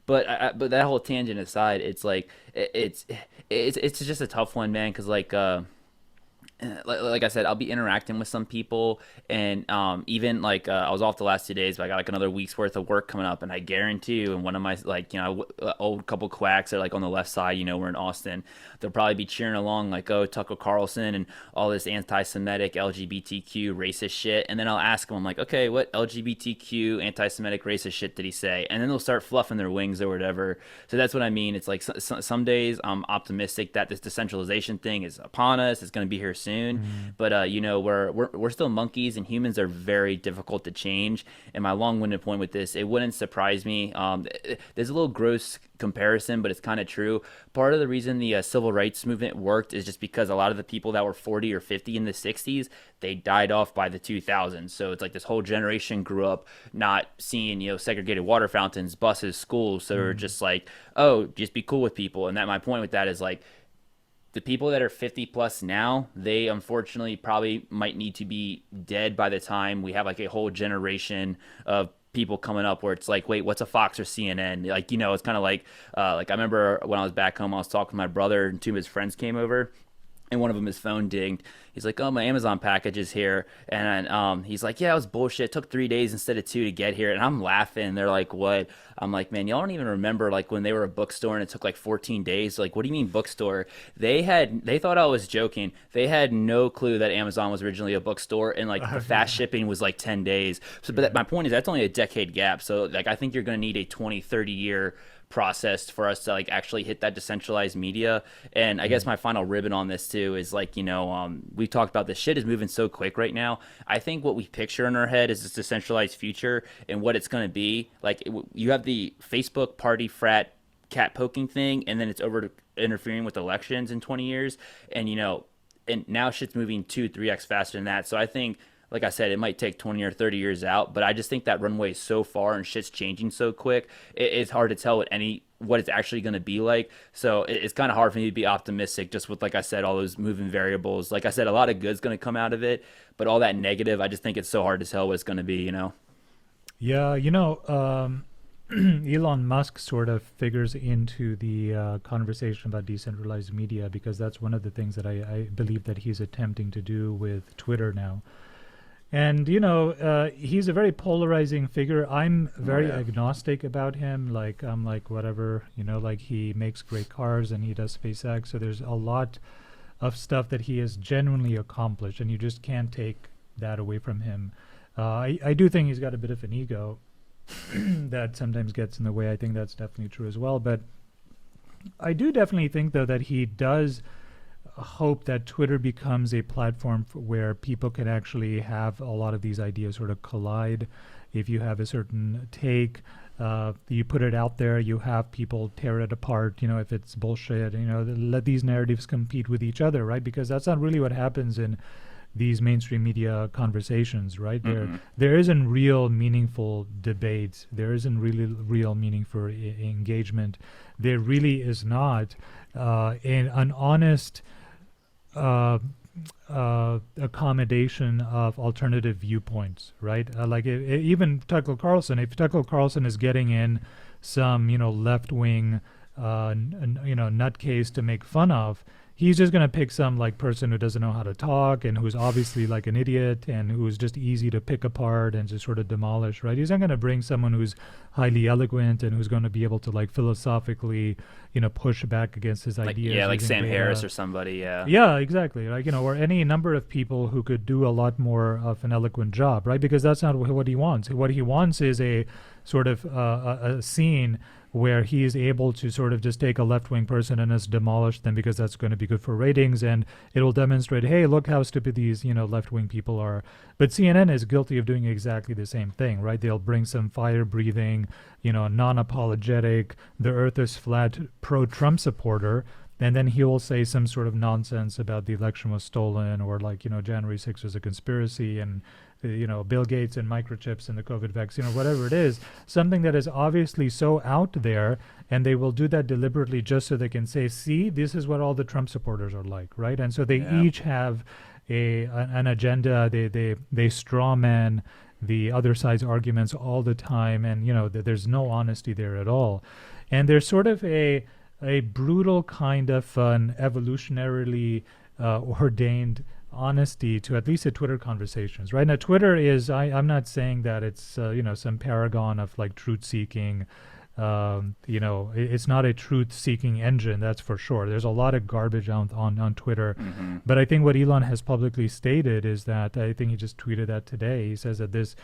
But that whole tangent aside, it's like it's just a tough one, man. Because like like I said, I'll be interacting with some people, and even like I was off the last 2 days, but I got like another week's worth of work coming up, and I guarantee you, and one of my like old couple quacks are like on the left side, we're in Austin, they'll probably be cheering along like, oh, Tucker Carlson and all this anti-Semitic LGBTQ racist shit, and then I'll ask them, I'm like, okay, what LGBTQ anti-Semitic racist shit did he say? And then they'll start fluffing their wings or whatever. So that's what I mean. It's like some days I'm optimistic that this decentralization thing is upon us. It's going to be here soon, but we're still monkeys, and humans are very difficult to change. And my long-winded point with this, it wouldn't surprise me. There's a little gross comparison, but it's kind of true. Part of the reason the civil rights movement worked is just because a lot of the people that were 40 or 50 in the 60s, they died off by the 2000s. So it's like this whole generation grew up not seeing, segregated water fountains, buses, schools. So they're just like, oh, just be cool with people. And that my point with that is like, the people that are 50 plus now, they unfortunately probably might need to be dead by the time we have like a whole generation of people coming up where it's like, wait, what's a Fox or CNN? Like, it's kind of like I remember when I was back home, I was talking to my brother, and two of his friends came over, and one of them, his phone dinged. He's like, oh, my Amazon package is here. And he's like, yeah, it was bullshit. It took 3 days instead of 2 to get here. And I'm laughing. They're like, what? I'm like, man, y'all don't even remember like when they were a bookstore and it took like 14 days. Like, what do you mean bookstore? They thought I was joking. They had no clue that Amazon was originally a bookstore, and like the fast shipping was like 10 days. So, but my point is that's only a decade gap. So like, I think you're going to need a 20, 30 year process for us to like actually hit that decentralized media. And I guess my final ribbon on this too is like, we talked about this shit is moving so quick right now. I think what we picture in our head is this decentralized future and what it's going to be. Like you have the Facebook party frat cat poking thing, and then it's over to interfering with elections in 20 years. And, and now shit's moving 2-3x faster than that. So I think, like I said, it might take 20 or 30 years out, but I just think that runway is so far and shit's changing so quick. It's hard to tell what it's actually going to be like. So it's kind of hard for me to be optimistic just with, like I said, all those moving variables. Like I said, a lot of good's going to come out of it, but all that negative, I just think it's so hard to tell what it's going to be, Yeah, Elon Musk sort of figures into the conversation about decentralized media, because that's one of the things that I believe that he's attempting to do with Twitter now. And, he's a very polarizing figure. I'm very agnostic about him. Like, I'm like, whatever, like he makes great cars and he does SpaceX. So there's a lot of stuff that he has genuinely accomplished, and you just can't take that away from him. I do think he's got a bit of an ego that sometimes gets in the way. I think that's definitely true as well. But I do definitely think, though, that he does hope that Twitter becomes a platform where people can actually have a lot of these ideas sort of collide. If you have a certain take, you put it out there, you have people tear it apart, if it's bullshit, let these narratives compete with each other, right? Because that's not really what happens in these mainstream media conversations, right? There isn't real meaningful debate. There isn't really real meaningful engagement. There really is not an honest accommodation of alternative viewpoints, right? Even Tucker Carlson, if Tucker Carlson is getting in some, left-wing, nutcase to make fun of, he's just going to pick some like person who doesn't know how to talk and who's obviously like an idiot and who's just easy to pick apart and just sort of demolish, right? He's not going to bring someone who's highly eloquent and who's going to be able to like philosophically, push back against his ideas. Yeah, like Sam Harris or somebody, yeah. Yeah, exactly. Like, or any number of people who could do a lot more of an eloquent job, right? Because that's not what he wants. What he wants is a sort of a scene where he is able to sort of just take a left-wing person and just demolish them, because that's going to be good for ratings, and it will demonstrate, hey, look how stupid these, left-wing people are. But CNN is guilty of doing exactly the same thing, right? They'll bring some fire-breathing, non-apologetic, the earth is flat, pro-Trump supporter, and then he will say some sort of nonsense about the election was stolen, or like, January 6th was a conspiracy, and Bill Gates and microchips and the COVID vaccine, or whatever it is, something that is obviously so out there, and they will do that deliberately just so they can say, see, this is what all the Trump supporters are like, right? And so they each have an agenda. They straw man the other side's arguments all the time, and there's no honesty there at all. And there's sort of a brutal kind of an evolutionarily ordained honesty to at least the Twitter conversations, right? Now, Twitter is, I'm not saying that it's, some paragon of like truth seeking. It's not a truth seeking engine, that's for sure. There's a lot of garbage on Twitter. Mm-hmm. But I think what Elon has publicly stated is that, I think he just tweeted that today. He says that this,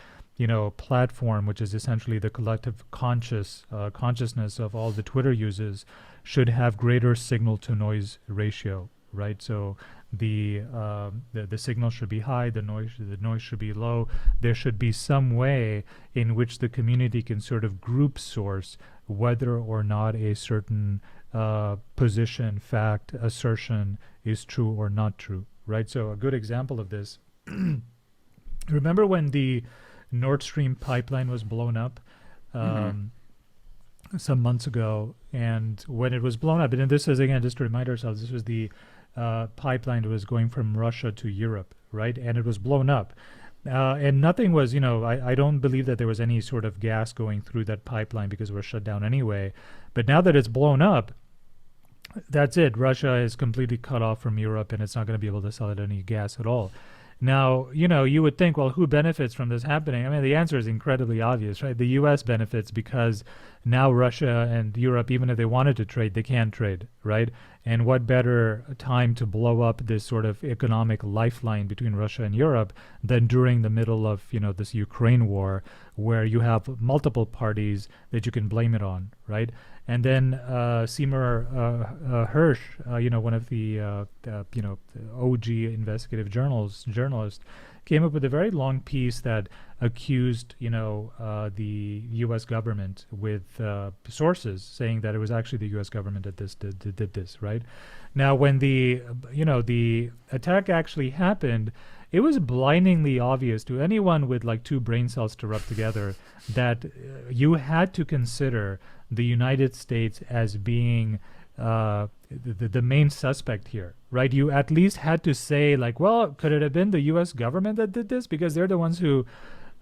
platform, which is essentially the collective consciousness of all the Twitter users, should have greater signal to noise ratio, right? So the signal should be high, the noise should be low. There should be some way in which the community can sort of group source whether or not a certain position, fact, assertion is true or not true, right? So a good example of this, remember when the Nord Stream pipeline was blown up some months ago, and when it was blown up, and this is, again, just to remind ourselves, this was the pipeline that was going from Russia to Europe, right? And it was blown up. And nothing was, I don't believe that there was any sort of gas going through that pipeline because it was shut down anyway. But now that it's blown up, that's it. Russia is completely cut off from Europe, and it's not going to be able to sell it any gas at all. Now, you would think, well, who benefits from this happening? I mean, the answer is incredibly obvious, right? The U.S. benefits because now Russia and Europe, even if they wanted to trade, they can't trade, right? And what better time to blow up this sort of economic lifeline between Russia and Europe than during the middle of, this Ukraine war, where you have multiple parties that you can blame it on, right? And then Seymour Hersh, one of the OG investigative journalists, came up with a very long piece that accused the U.S. government with sources saying that it was actually the U.S. government that did this, right? Now, when the attack actually happened, it was blindingly obvious to anyone with like two brain cells to rub together that you had to consider the United States as being the main suspect here, right? You at least had to say, like, well, could it have been the U.S. government that did this? Because they're the ones who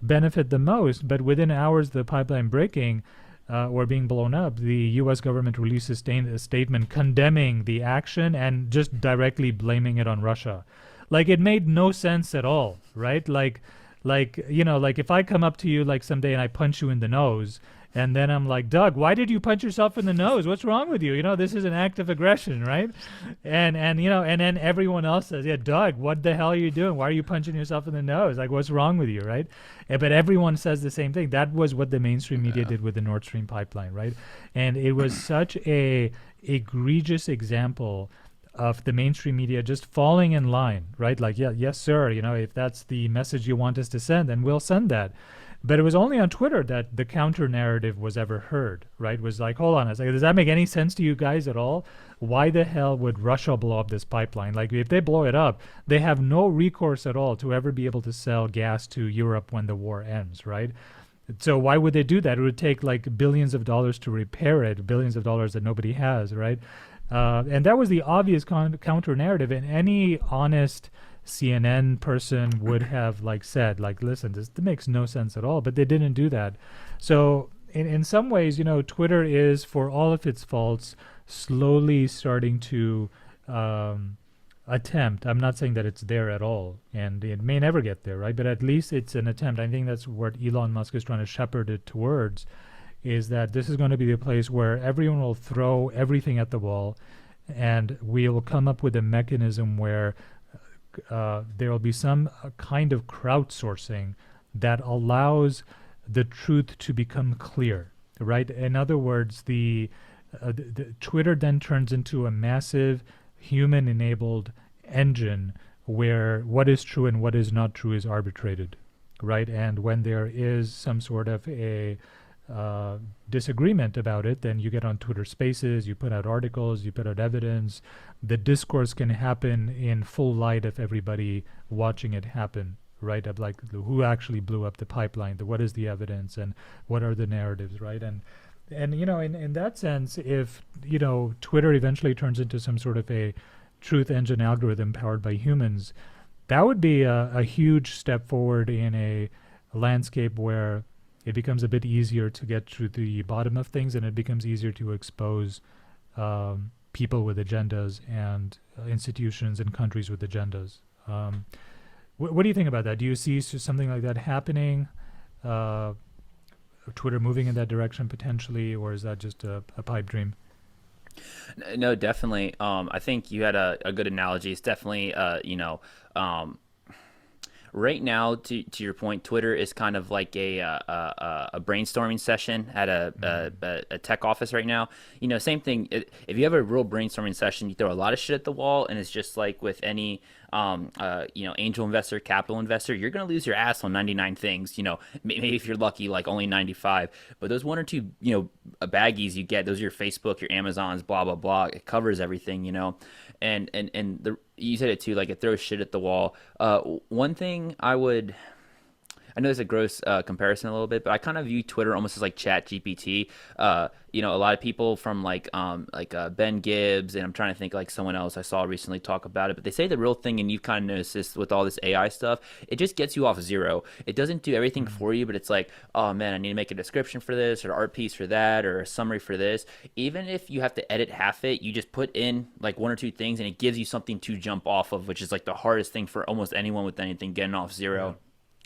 benefit the most. But within hours of the pipeline breaking or being blown up, the U.S. government released a statement condemning the action and just directly blaming it on Russia. Like, it made no sense at all, right? Like if I come up to you like someday and I punch you in the nose, and then I'm like, Doug, why did you punch yourself in the nose? What's wrong with you? This is an act of aggression, right? And then everyone else says, yeah, Doug, what the hell are you doing? Why are you punching yourself in the nose? Like, what's wrong with you, right? But everyone says the same thing. That was what the mainstream media did with the Nord Stream pipeline, right? And it was such a egregious example of the mainstream media just falling in line, right? Like, yeah, yes, sir. If that's the message you want us to send, then we'll send that. But it was only on Twitter that the counter narrative was ever heard, right? It was like, hold on a second, does that make any sense to you guys at all? Why the hell would Russia blow up this pipeline? Like, if they blow it up, they have no recourse at all to ever be able to sell gas to Europe when the war ends, right? So why would they do that? It would take like billions of dollars to repair it, billions of dollars that nobody has, right? And that was the obvious counter narrative, and any honest CNN person would have like said, like, listen, this makes no sense at all, but they didn't do that. So in some ways, Twitter is, for all of its faults, slowly starting to attempt. I'm not saying that it's there at all, and it may never get there, right? But at least it's an attempt. I think that's what Elon Musk is trying to shepherd it towards, is that this is going to be the place where everyone will throw everything at the wall, and we will come up with a mechanism where there will be some kind of crowdsourcing that allows the truth to become clear, right? In other words, the Twitter then turns into a massive human-enabled engine where what is true and what is not true is arbitrated, right? And when there is some sort of a disagreement about it, then you get on Twitter Spaces, you put out articles, you put out evidence. The discourse can happen in full light of everybody watching it happen, right? Of like who actually blew up the pipeline, what is the evidence, and what are the narratives, right? And in that sense, if Twitter eventually turns into some sort of a truth engine algorithm powered by humans, that would be a huge step forward in a landscape where it becomes a bit easier to get to the bottom of things, and it becomes easier to expose people with agendas and institutions and countries with agendas. What do you think about that? Do you see something like that happening? Uh, Twitter moving in that direction potentially, or is that just a pipe dream? No, definitely. I think you had a good analogy. It's definitely, um, right now, to your point, Twitter is kind of like a brainstorming session at Mm. a tech office right now. Same thing. If you have a real brainstorming session, you throw a lot of shit at the wall, and it's just like with any angel investor, capital investor, you're gonna lose your ass on 99 things. Maybe if you're lucky, like only 95. But those one or two, baggies you get, those are your Facebook, your Amazons, blah blah blah. It covers everything. And you said it too, like it throws shit at the wall. One thing I know it's a gross comparison a little bit, but I kind of view Twitter almost as like Chat GPT. A lot of people from like Ben Gibbs, and I'm trying to think like someone else I saw recently talk about it. But they say the real thing, and you've kind of noticed this with all this AI stuff, it just gets you off zero. It doesn't do everything Mm. for you, but it's like, oh man, I need to make a description for this, or an art piece for that, or a summary for this. Even if you have to edit half it, you just put in like one or two things, and it gives you something to jump off of, which is like the hardest thing for almost anyone with anything getting off Yeah. zero.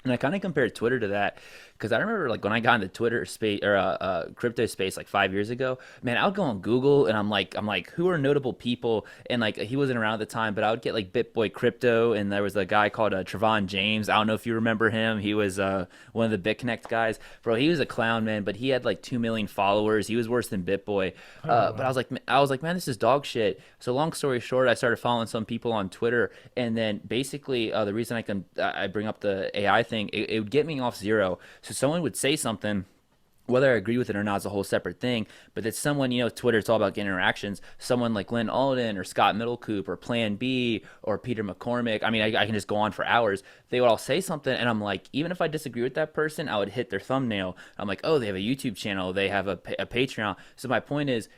And I kind of compared Twitter to that because I remember like when I got into Twitter space or crypto space like 5 years ago, man, I would go on Google and I'm like, who are notable people? And like he wasn't around at the time, but I would get like BitBoy Crypto, and there was a guy called Trevon James. I don't know if you remember him. He was one of the BitConnect guys, bro. He was a clown, man, but he had like 2 million followers. He was worse than BitBoy. Oh But I was wow. like, man, this is dog shit. So long story short, I started following some people on Twitter, and then basically the reason I bring up the AI thing, it would get me off zero. So someone would say something, whether I agree with it or not is a whole separate thing. But that someone, Twitter, it's all about getting interactions. Someone like Lynn Alden or Scott Middlecoop or Plan B or Peter McCormick. I mean, I can just go on for hours. They would all say something, and I'm like, even if I disagree with that person, I would hit their thumbnail. I'm like, oh, they have a YouTube channel, they have a Patreon. So my point is,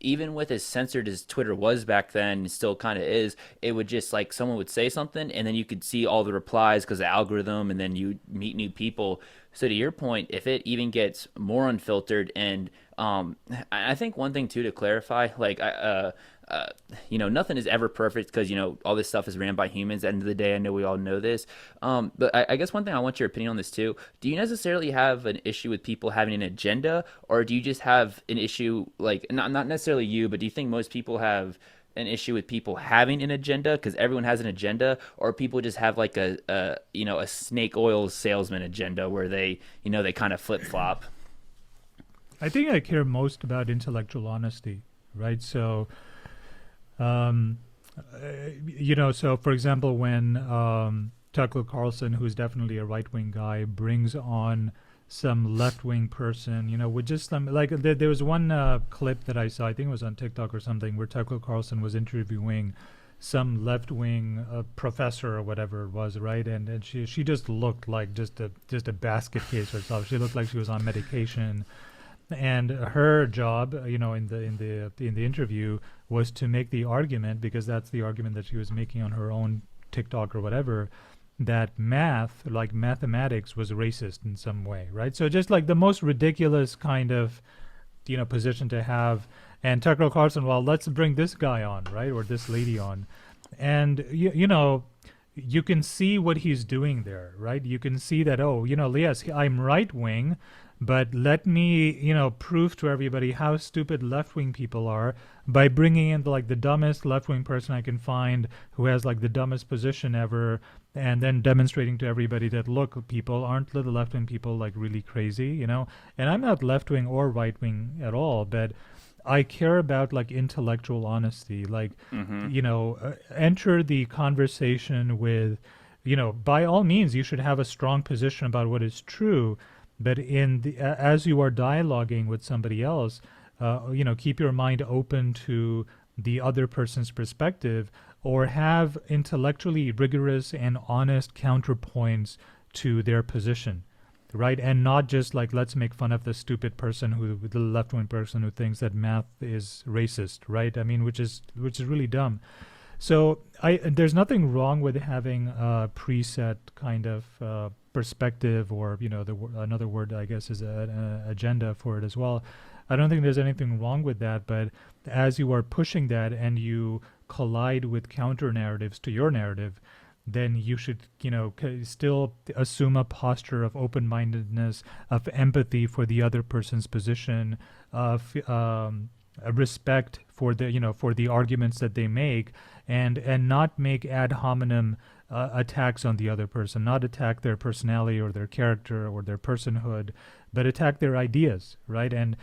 even with as censored as Twitter was back then, and still kind of is, it would just like someone would say something, and then you could see all the replies because the algorithm, and then you meet new people. So to your point, if it even gets more unfiltered, and I think one thing too to clarify, like nothing is ever perfect because all this stuff is ran by humans. At the end of the day, I know we all know this. But I guess one thing I want your opinion on this too. Do you necessarily have an issue with people having an agenda, or do you just have an issue like not necessarily you, but do you think most people have an issue with people having an agenda because everyone has an agenda, or people just have like a snake oil salesman agenda where they kind of flip flop. I think I care most about intellectual honesty, right? So, um, so for example, when Tucker Carlson, who's definitely a right wing guy, brings on some left wing person, with just some like there was one clip that I saw, I think it was on TikTok or something, where Tucker Carlson was interviewing some left wing professor or whatever it was, right? And she just looked like just a basket case herself. She looked like she was on medication, and her job, in the interview, was to make the argument, because that's the argument that she was making on her own TikTok or whatever, that math, like mathematics, was racist in some way, right? So just like the most ridiculous kind of position to have. And Tucker Carlson, well, let's bring this guy on, right, or this lady on, and you can see what he's doing there, right? You can see that, oh, yes, I'm right wing, but let me, prove to everybody how stupid left wing people are by bringing in like the dumbest left wing person I can find who has like the dumbest position ever, and then demonstrating to everybody that, look, people, aren't the left wing people like really crazy. And I'm not left wing or right wing at all, but I care about like intellectual honesty, like, Mm-hmm. enter the conversation with, by all means, you should have a strong position about what is true, but as you are dialoguing with somebody else, keep your mind open to the other person's perspective, or have intellectually rigorous and honest counterpoints to their position, right? And not just like, let's make fun of the stupid person the left wing person who thinks that math is racist, right? I mean, which is really dumb. So there's nothing wrong with having a preset kind of perspective, or another word I guess is agenda for it as well. I don't think there's anything wrong with that, but as you are pushing that and you collide with counter narratives to your narrative, then you should, still assume a posture of open-mindedness, of empathy for the other person's position, of a respect for the arguments that they make, and not make ad hominem attacks on the other person, not attack their personality or their character or their personhood, but attack their ideas, right? And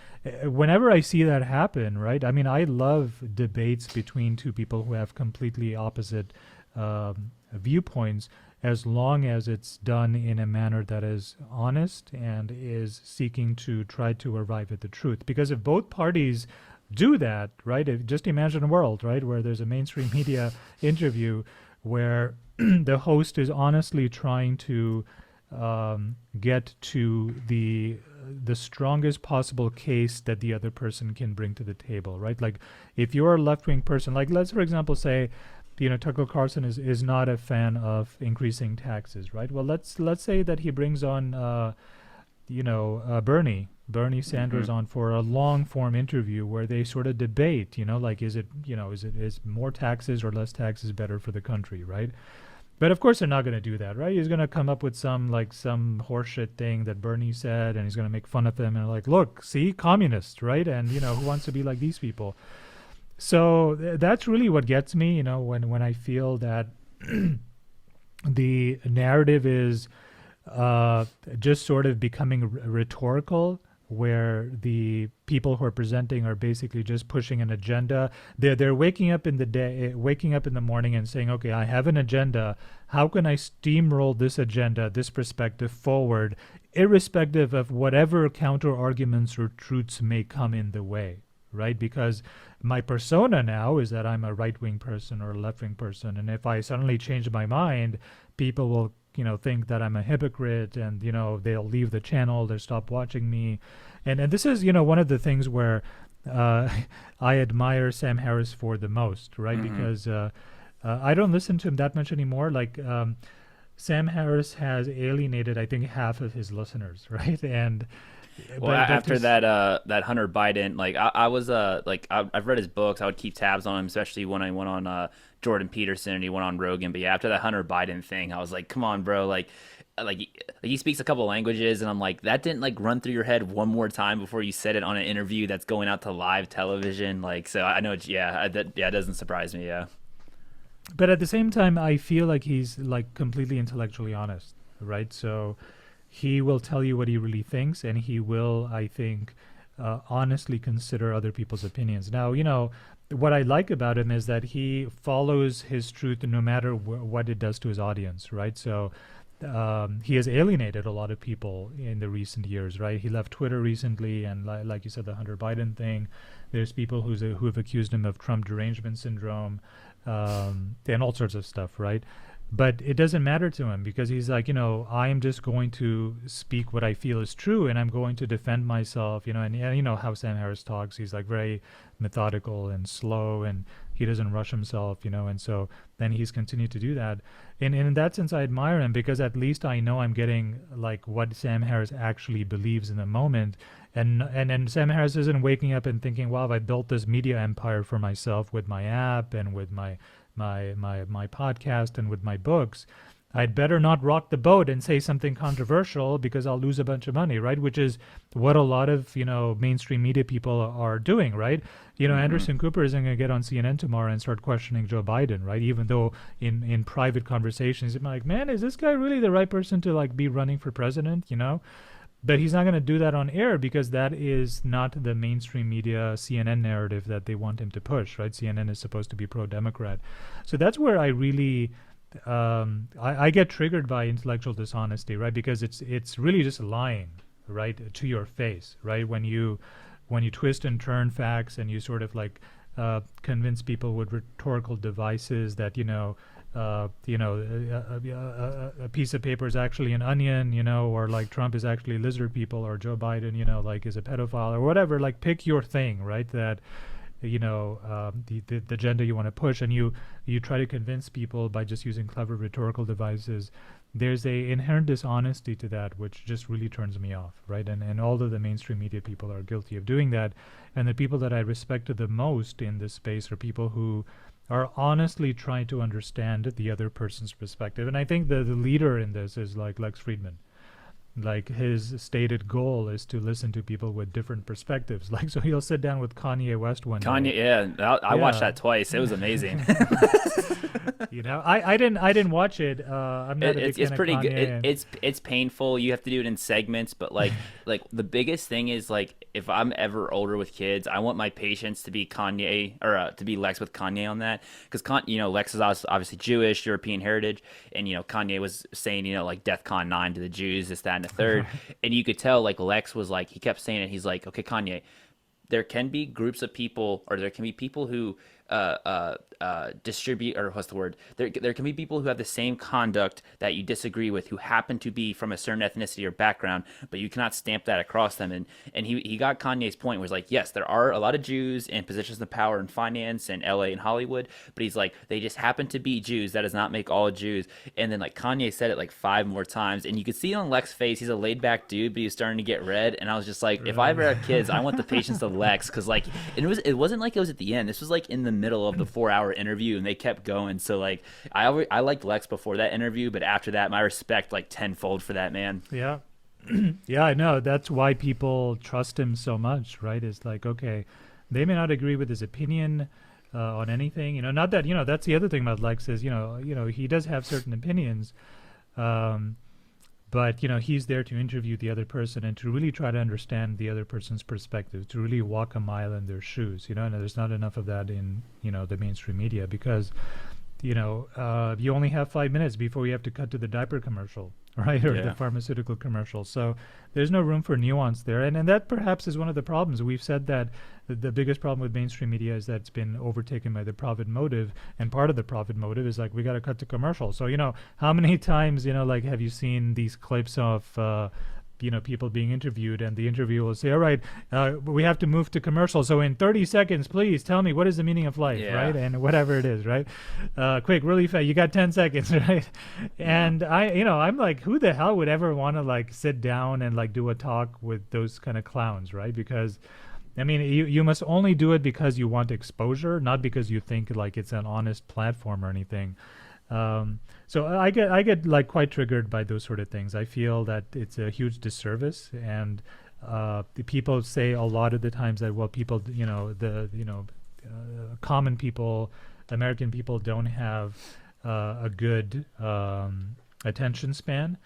whenever I see that happen, right, I mean, I love debates between two people who have completely opposite viewpoints, as long as it's done in a manner that is honest and is seeking to try to arrive at the truth. Because if both parties do that, right, just imagine a world, right, where there's a mainstream media interview where the host is honestly trying to get to the strongest possible case that the other person can bring to the table, right? Like, if you're a left-wing person, like, let's for example say, Tucker Carlson is not a fan of increasing taxes, right? Well, let's say that he brings on Bernie Sanders on for a long form interview where they sort of debate, like, is more taxes or less taxes better for the country, right? But of course they're not going to do that, right? He's going to come up with some horseshit thing that Bernie said, and he's going to make fun of them and like, look, see, communist, right? And who wants to be like these people? So that's really what gets me, when I feel that the narrative is just sort of becoming rhetorical, where the people who are presenting are basically just pushing an agenda. They're waking up in the morning and saying, okay, I have an agenda. How can I steamroll this agenda, this perspective forward, irrespective of whatever counter arguments or truths may come in the way, right? Because my persona now is that I'm a right-wing person or a left-wing person, and if I suddenly change my mind, people will think that I'm a hypocrite, and they'll leave the channel, they'll stop watching me. And this is one of the things where I admire Sam Harris for the most, right? Because I don't listen to him that much anymore. Like, Sam Harris has alienated, I think, half of his listeners, right? And well, after that Hunter Biden, like, I was I've read his books. I would keep tabs on him, especially when I went on Jordan Peterson and he went on Rogan. But yeah, after that Hunter Biden thing, I was like, come on, bro, like he speaks a couple languages, and I'm like, that didn't like run through your head one more time before you said it on an interview that's going out to live television. Like, so I know it doesn't surprise me. Yeah. But at the same time, I feel like he's like completely intellectually honest, right? So he will tell you what he really thinks, and he will, I think, honestly consider other people's opinions. Now, what I like about him is that he follows his truth no matter what it does to his audience, right? So he has alienated a lot of people in the recent years, right? He left Twitter recently, and like you said, the Hunter Biden thing. There's people who have accused him of Trump derangement syndrome, and all sorts of stuff, right? But it doesn't matter to him, because he's like, I am just going to speak what I feel is true, and I'm going to defend myself, and you know how Sam Harris talks. He's like very methodical and slow, and he doesn't rush himself, and so then he's continued to do that. And in that sense, I admire him, because at least I know I'm getting like what Sam Harris actually believes in the moment. And Sam Harris isn't waking up and thinking, wow, I built this media empire for myself with my app and with my podcast and with my books. I'd better not rock the boat and say something controversial, because I'll lose a bunch of money, right? Which is what a lot of, mainstream media people are doing, right? Anderson Cooper isn't going to get on CNN tomorrow and start questioning Joe Biden, right? Even though in private conversations, I'm like, man, is this guy really the right person to like be running for president, But he's not going to do that on air, because that is not the mainstream media CNN narrative that they want him to push, right? CNN is supposed to be pro-Democrat. So that's where I really, I get triggered by intellectual dishonesty, right? Because it's really just lying, right, to your face, right? When you twist and turn facts, and you sort of like convince people with rhetorical devices that, a piece of paper is actually an onion, or like Trump is actually lizard people, or Joe Biden, like is a pedophile or whatever. Like, pick your thing, right? That, the agenda you want to push, and you try to convince people by just using clever rhetorical devices. There's a inherent dishonesty to that, which just really turns me off, right? And all of the mainstream media people are guilty of doing that. And the people that I respect the most in this space are people who are honestly trying to understand the other person's perspective. And I think the leader in this is like Lex Friedman. Like his stated goal is to listen to people with different perspectives. Like, so he'll sit down with Kanye West one day. Kanye, yeah, I watched Yeah. that twice. It was amazing. You know, I didn't watch it. I'm not a big It's fan of pretty good. Kanye. And It's painful. You have to do it in segments, but like the biggest thing is like if I'm ever older with kids, I want my patients to be Kanye or to be Lex with Kanye on that because Lex is obviously Jewish, European heritage, and Kanye was saying like DEFCON 9 to the Jews, this, that, and the third, and you could tell like Lex was like he kept saying it. He's like, okay, Kanye, there can be groups of people, or there can be people who distribute, or what's the word? There can be people who have the same conduct that you disagree with, who happen to be from a certain ethnicity or background, but you cannot stamp that across them. And he got Kanye's point, where he's like, yes, there are a lot of Jews in positions of power in finance and LA and Hollywood, but he's like, they just happen to be Jews. That does not make all Jews. And then like Kanye said it like 5 more times, and you could see it on Lex's face. He's a laid back dude, but he was starting to get red. And I was just like, if I ever have kids, I want the patience of Lex, because like it wasn't like it was at the end. This was like in the middle of the 4-hour interview, and they kept going. So like I liked Lex before that interview, but after that, my respect like tenfold for that man. yeah, yeah, I know. That's why people trust him so much, right? It's like, okay, they may not agree with his opinion on anything. Not that, that's the other thing about Lex is, he does have certain opinions, um, but he's there to interview the other person and to really try to understand the other person's perspective, to really walk a mile in their shoes. And there's not enough of that in the mainstream media, because you only have 5 minutes before you have to cut to the diaper commercial, right? Or the pharmaceutical commercial. So there's no room for nuance there. And that perhaps is one of the problems. We've said that the biggest problem with mainstream media is that it's been overtaken by the profit motive. And part of the profit motive is like, we got to cut to commercial. So, how many times, like, have you seen these clips of, people being interviewed, and the interviewer will say, all right, we have to move to commercial. So in 30 seconds, please tell me, what is the meaning of life, right? And whatever it is, right? Quick, really fast. You got 10 seconds, right? And I'm like, who the hell would ever want to like sit down and like do a talk with those kind of clowns, right? Because I mean, you must only do it because you want exposure, not because you think like it's an honest platform or anything. So I get like quite triggered by those sort of things. I feel that it's a huge disservice, and the people say a lot of the times that, well, people, common people, American people don't have a good attention span.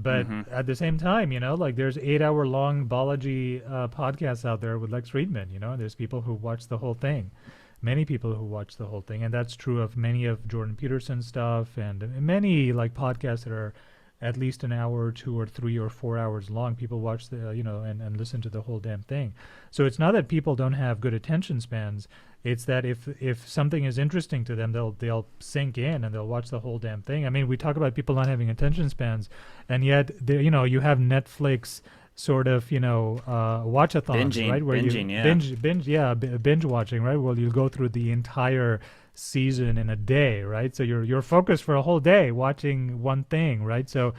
But at the same time, like there's 8-hour long biology podcasts out there with Lex Friedman. There's people who watch the whole thing. Many people who watch the whole thing, and that's true of many of Jordan Peterson's stuff, and many like podcasts that are at least an hour or 2 or 3 or 4 hours long. People watch the and listen to the whole damn thing. So it's not that people don't have good attention spans. It's that if something is interesting to them, they'll sink in and they'll watch the whole damn thing. I mean, we talk about people not having attention spans, and yet you have Netflix sort of watch-a-thons, Binging, right? Where binging, you binge watching, right? Well, you go through the entire season in a day, right? So you're focused for a whole day watching one thing, right? So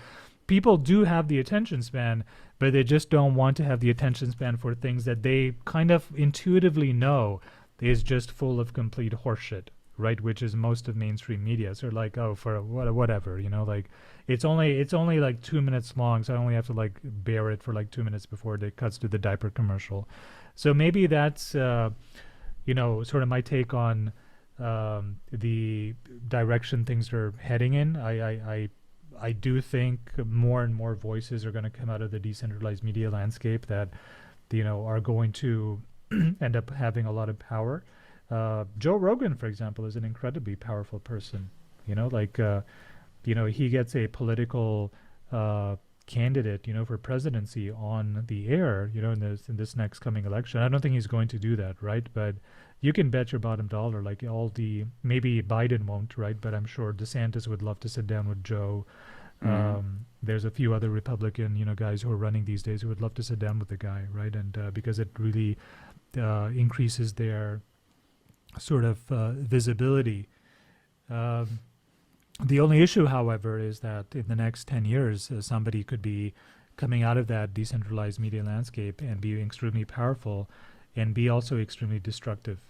people do have the attention span, but they just don't want to have the attention span for things that they kind of intuitively know is just full of complete horseshit, right? Which is most of mainstream media. So like, oh, for whatever, like it's only like 2 minutes long, so I only have to like bear it for like 2 minutes before it cuts to the diaper commercial. So maybe that's sort of my take on the direction things are heading in. I do think more and more voices are going to come out of the decentralized media landscape that are going to end up having a lot of power. Joe Rogan, for example, is an incredibly powerful person. He gets a political candidate, for presidency on the air, in this next coming election. I don't think he's going to do that, right? But you can bet your bottom dollar, like maybe Biden won't, right? But I'm sure DeSantis would love to sit down with Joe. There's a few other Republican, guys who are running these days who would love to sit down with the guy, right? And because it really increases their sort of visibility. The only issue, however, is that in the next 10 years, somebody could be coming out of that decentralized media landscape and be extremely powerful and be also extremely destructive,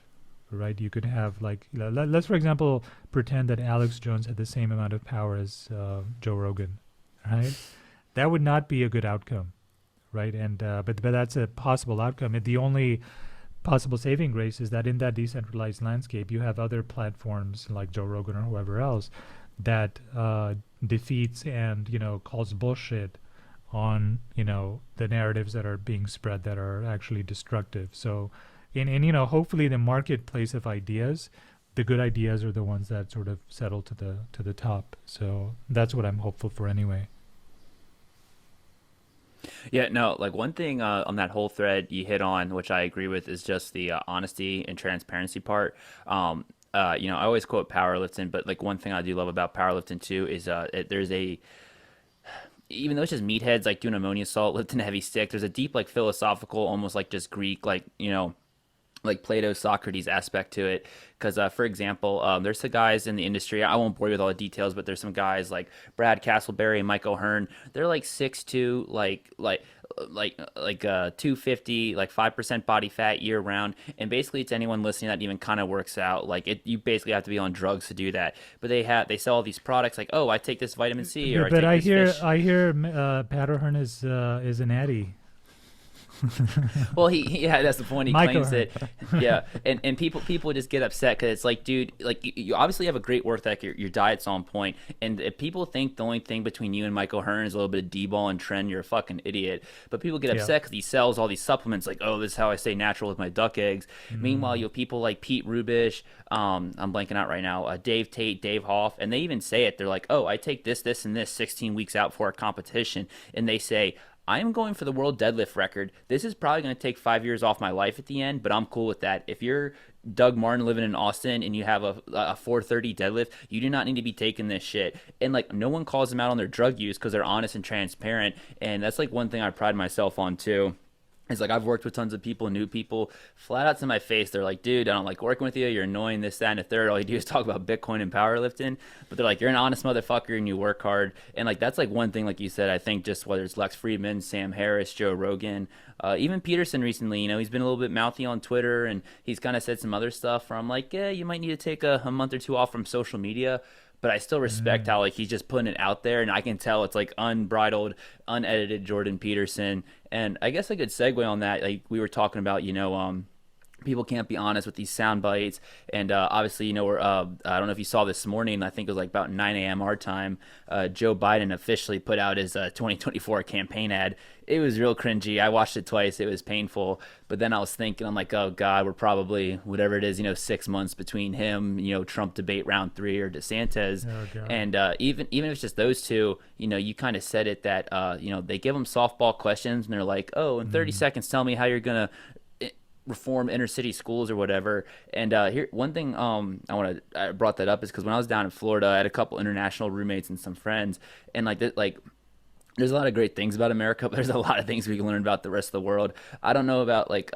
right? You could have like let's for example pretend that Alex Jones had the same amount of power as Joe Rogan, right? That would not be a good outcome, right? And but that's a possible outcome. And the only possible saving grace is that in that decentralized landscape, you have other platforms like Joe Rogan or whoever else that defeats and calls bullshit on the narratives that are being spread that are actually destructive. So, in hopefully the marketplace of ideas, the good ideas are the ones that sort of settle to the top. So that's what I'm hopeful for anyway. Yeah, no, like one thing on that whole thread you hit on, which I agree with, is just the honesty and transparency part. I always quote powerlifting, but like one thing I do love about powerlifting too is there's a even though it's just meatheads like doing ammonia salt, lifting a heavy stick, there's a deep like philosophical, almost like just Greek, like like Plato, Socrates aspect to it. Because, for example, there's some guys in the industry. I won't bore you with all the details, but there's some guys like Brad Castleberry and Mike O'Hearn. They're like 6'2", like 250, like 5% body fat year round. And basically, it's anyone listening that even kind of works out. Like you basically have to be on drugs to do that. But they sell all these products like, oh, I take this vitamin C or I But take this fish. I hear Pat O'Hearn is an addy. Well, yeah, that's the point. He Mike claims O'Hearn. that, yeah, and people just get upset because it's like, dude, like you obviously have a great work ethic, your diet's on point, and if people think the only thing between you and Mike O'Hearn is a little bit of D-ball and trend, you're a fucking idiot. But people get Yeah. upset because he sells all these supplements, like, oh, this is how I stay natural with my duck eggs. Meanwhile, you Mm. have people like Pete Rubish, I'm blanking out right now, Dave Tate, Dave Hoff, and they even say it. They're like, oh, I take this, and this 16 weeks out for a competition, and they say, I am going for the world deadlift record. This is probably going to take 5 years off my life at the end, but I'm cool with that. If you're Doug Martin living in Austin and you have a 430 deadlift, you do not need to be taking this shit. And like, no one calls them out on their drug use because they're honest and transparent. And that's like one thing I pride myself on too. It's like I've worked with tons of people, new people, flat out to my face. They're like, dude, I don't like working with you. You're annoying, this, that, and the third. All you do is talk about Bitcoin and powerlifting. But they're like, you're an honest motherfucker and you work hard. And like, that's like one thing, like you said, I think just whether it's Lex Friedman, Sam Harris, Joe Rogan, even Peterson recently, he's been a little bit mouthy on Twitter and he's kind of said some other stuff where I'm like, yeah, you might need to take a month or two off from social media. But I still respect Mm. how like he's just putting it out there, and I can tell it's like unbridled, unedited Jordan Peterson. And I guess a good segue on that, like we were talking about, people can't be honest with these sound bites. And obviously, we're, I don't know if you saw this morning, I think it was like about 9 a.m. our time, Joe Biden officially put out his 2024 campaign ad. It was real cringy. I watched it twice. It was painful. But then I was thinking, I'm like, oh, God, we're probably, whatever it is, 6 months between him, Trump debate round 3 or DeSantis. Oh God. And even if it's just those two, you kind of said it that, they give them softball questions and they're like, oh, in 30 Mm. seconds, tell me how you're going to reform inner city schools or whatever. And here, one thing I brought that up is because when I was down in Florida, I had a couple international roommates and some friends, and there's a lot of great things about America, but there's a lot of things we can learn about the rest of the world. I don't know about like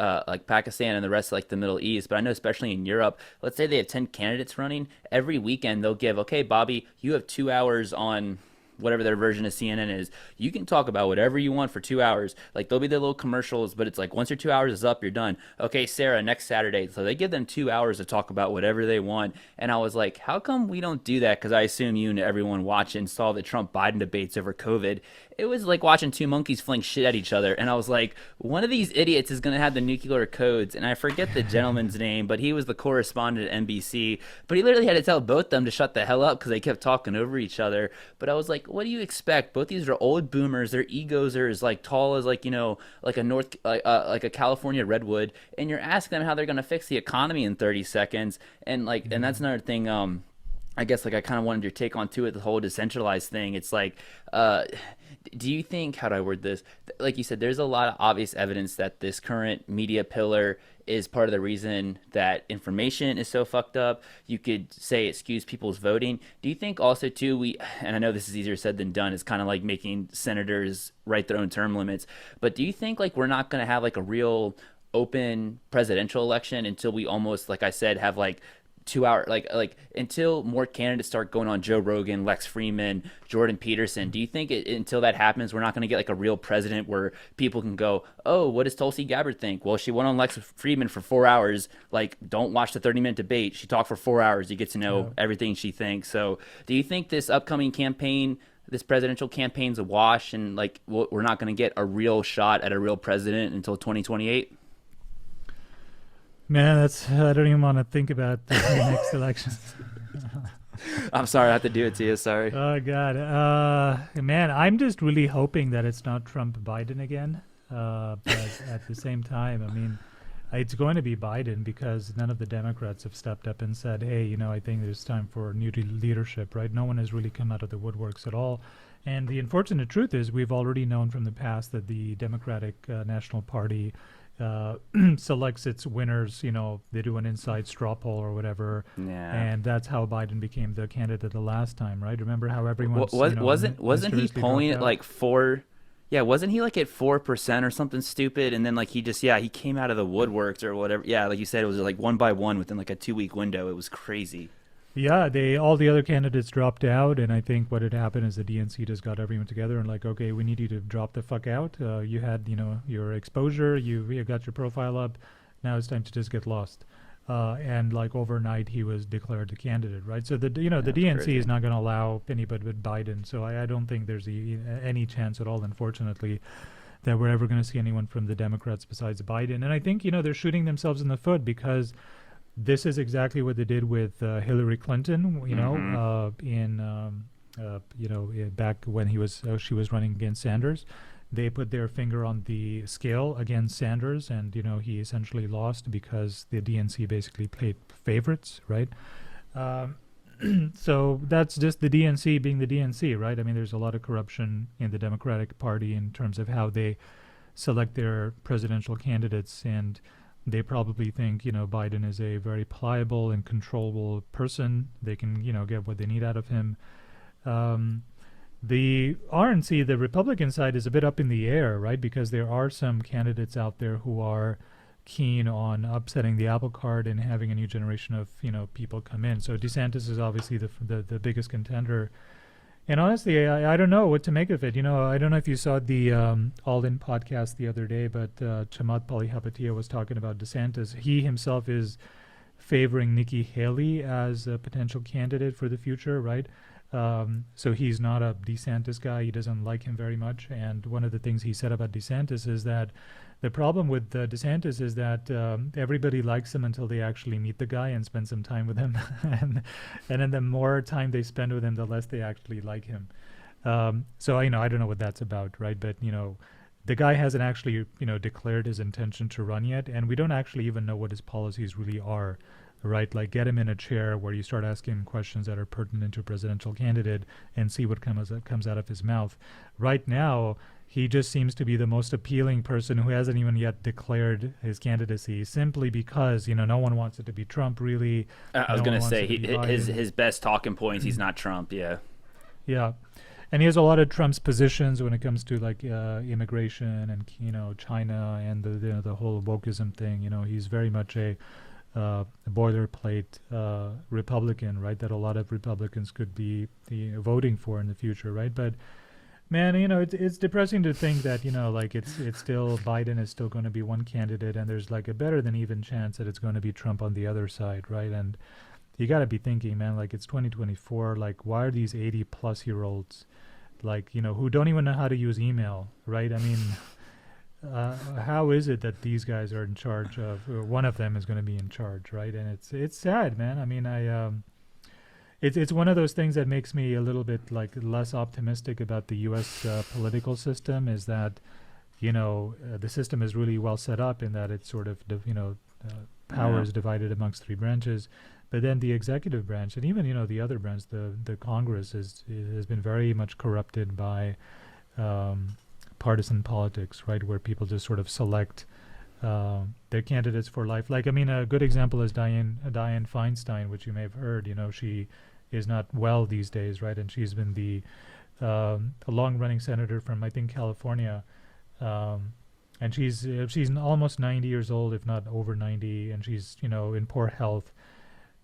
Pakistan and the rest of like the Middle East, but I know especially in Europe, let's say they have 10 candidates running, every weekend they'll give, okay, Bobby, you have 2 hours on whatever their version of CNN is. You can talk about whatever you want for 2 hours. Like there'll be their little commercials, but it's like once your 2 hours is up, you're done. Okay, Sarah, next Saturday. So they give them 2 hours to talk about whatever they want. And I was like, how come we don't do that? Because I assume you and everyone watching saw the Trump Biden debates over COVID. It was like watching two monkeys fling shit at each other. And I was like, one of these idiots is going to have the nuclear codes. And I forget the gentleman's name, but he was the correspondent at NBC. But he literally had to tell both of them to shut the hell up because they kept talking over each other. But I was like, what do you expect? Both these are old boomers. Their egos are as like tall as like, like like a California redwood. And you're asking them how they're going to fix the economy in 30 seconds. And like, and that's another thing, I guess like I kind of wanted your take on too, it the whole decentralized thing. It's like, do you think, how do I word this? Like you said, there's a lot of obvious evidence that this current media pillar is part of the reason that information is so fucked up. You could say it skews people's voting. Do you think also too, and I know this is easier said than done, it's kind of like making senators write their own term limits, but do you think like we're not going to have like a real open presidential election until we almost, like I said, have like 2 hour like until more candidates start going on Joe Rogan, Lex Freeman, Jordan Peterson, do you think until that happens we're not going to get like a real president where people can go, oh, what does Tulsi Gabbard think? Well, she went on Lex Freeman for 4 hours. Like, don't watch the 30-minute debate. She talked for 4 hours. You get to Yeah. know everything she thinks. So do you think this upcoming campaign, this presidential campaign's a wash, and like we're not going to get a real shot at a real president until 2028? Man, that's I don't even want to think about the next elections. I'm sorry I have to do it to you. Sorry. Oh God, man, I'm just really hoping that it's not Trump Biden again. But at the same time, I mean, it's going to be Biden because none of the Democrats have stepped up and said, "Hey, I think there's time for new leadership." Right? No one has really come out of the woodworks at all. And the unfortunate truth is, we've already known from the past that the Democratic National Party selects its winners. They do an inside straw poll or whatever, Yeah. and that's how Biden became the candidate the last time, right? Remember how everyone Wasn't he polling dropped at out? like 4? Yeah, wasn't he like at 4% or something stupid? And then like he came out of the woodworks or whatever. Yeah, like you said, it was like one by one within like a 2 week window. It was crazy. Yeah, all the other candidates dropped out, and I think what had happened is the DNC just got everyone together and like, okay, we need you to drop the fuck out. You had, your exposure, you got your profile up. Now it's time to just get lost. And like overnight, he was declared the candidate, right? So the That's DNC crazy. is not going to allow anybody but Biden. So I don't think there's any chance at all, unfortunately, that we're ever going to see anyone from the Democrats besides Biden. And I think they're shooting themselves in the foot because this is exactly what they did with Hillary Clinton, back when she was running against Sanders. They put their finger on the scale against Sanders, and he essentially lost because the DNC basically played favorites, right? Um, so that's just the DNC being the DNC, right? I mean, there's a lot of corruption in the Democratic Party in terms of how they select their presidential candidates, and they probably think Biden is a very pliable and controllable person. They can get what they need out of him. The RNC, the Republican side, is a bit up in the air, right? Because there are some candidates out there who are keen on upsetting the apple cart and having a new generation of people come in. So DeSantis is obviously the biggest contender. And honestly, I don't know what to make of it. I don't know if you saw the All In podcast the other day, but Chamath Palihapitiya was talking about DeSantis. He himself is favoring Nikki Haley as a potential candidate for the future, right? So he's not a DeSantis guy. He doesn't like him very much. And one of the things he said about DeSantis is that the problem with DeSantis is that everybody likes him until they actually meet the guy and spend some time with him. and then the more time they spend with him, the less they actually like him. So I don't know what that's about, right? But the guy hasn't actually declared his intention to run yet, and we don't actually even know what his policies really are, right? Like, get him in a chair where you start asking him questions that are pertinent to a presidential candidate and see what comes out of his mouth. Right now, he just seems to be the most appealing person who hasn't even yet declared his candidacy, simply because no one wants it to be Trump, really. I was No gonna one wants say it to be his Biden. his best talking points. He's not Trump. Yeah. Yeah. And he has a lot of Trump's positions when it comes to like immigration and China and the whole wokeism thing. He's very much a boilerplate Republican, right? That a lot of Republicans could be voting for in the future, right? But man, it's depressing to think that like it's still Biden is still going to be one candidate, and there's like a better than even chance that it's going to be Trump on the other side, right? And you got to be thinking, man, like it's 2024. Like, why are these 80-plus-year-olds, like who don't even know how to use email, right? I mean, how is it that these guys are in charge of? Or one of them is going to be in charge, right? And it's sad, man. I mean, it's one of those things that makes me a little bit like less optimistic about the U.S. Political system. Is that the system is really well set up in that it's sort of power is divided amongst three branches, but then the executive branch and even the other branch, the Congress, has been very much corrupted by partisan politics, right? Where people just sort of select their candidates for life. Like, I mean, a good example is Dianne Feinstein, which you may have heard. she is not well these days, right? And she's been the a long-running senator from, I think, California, and she's almost 90 years old, if not over 90, and she's in poor health.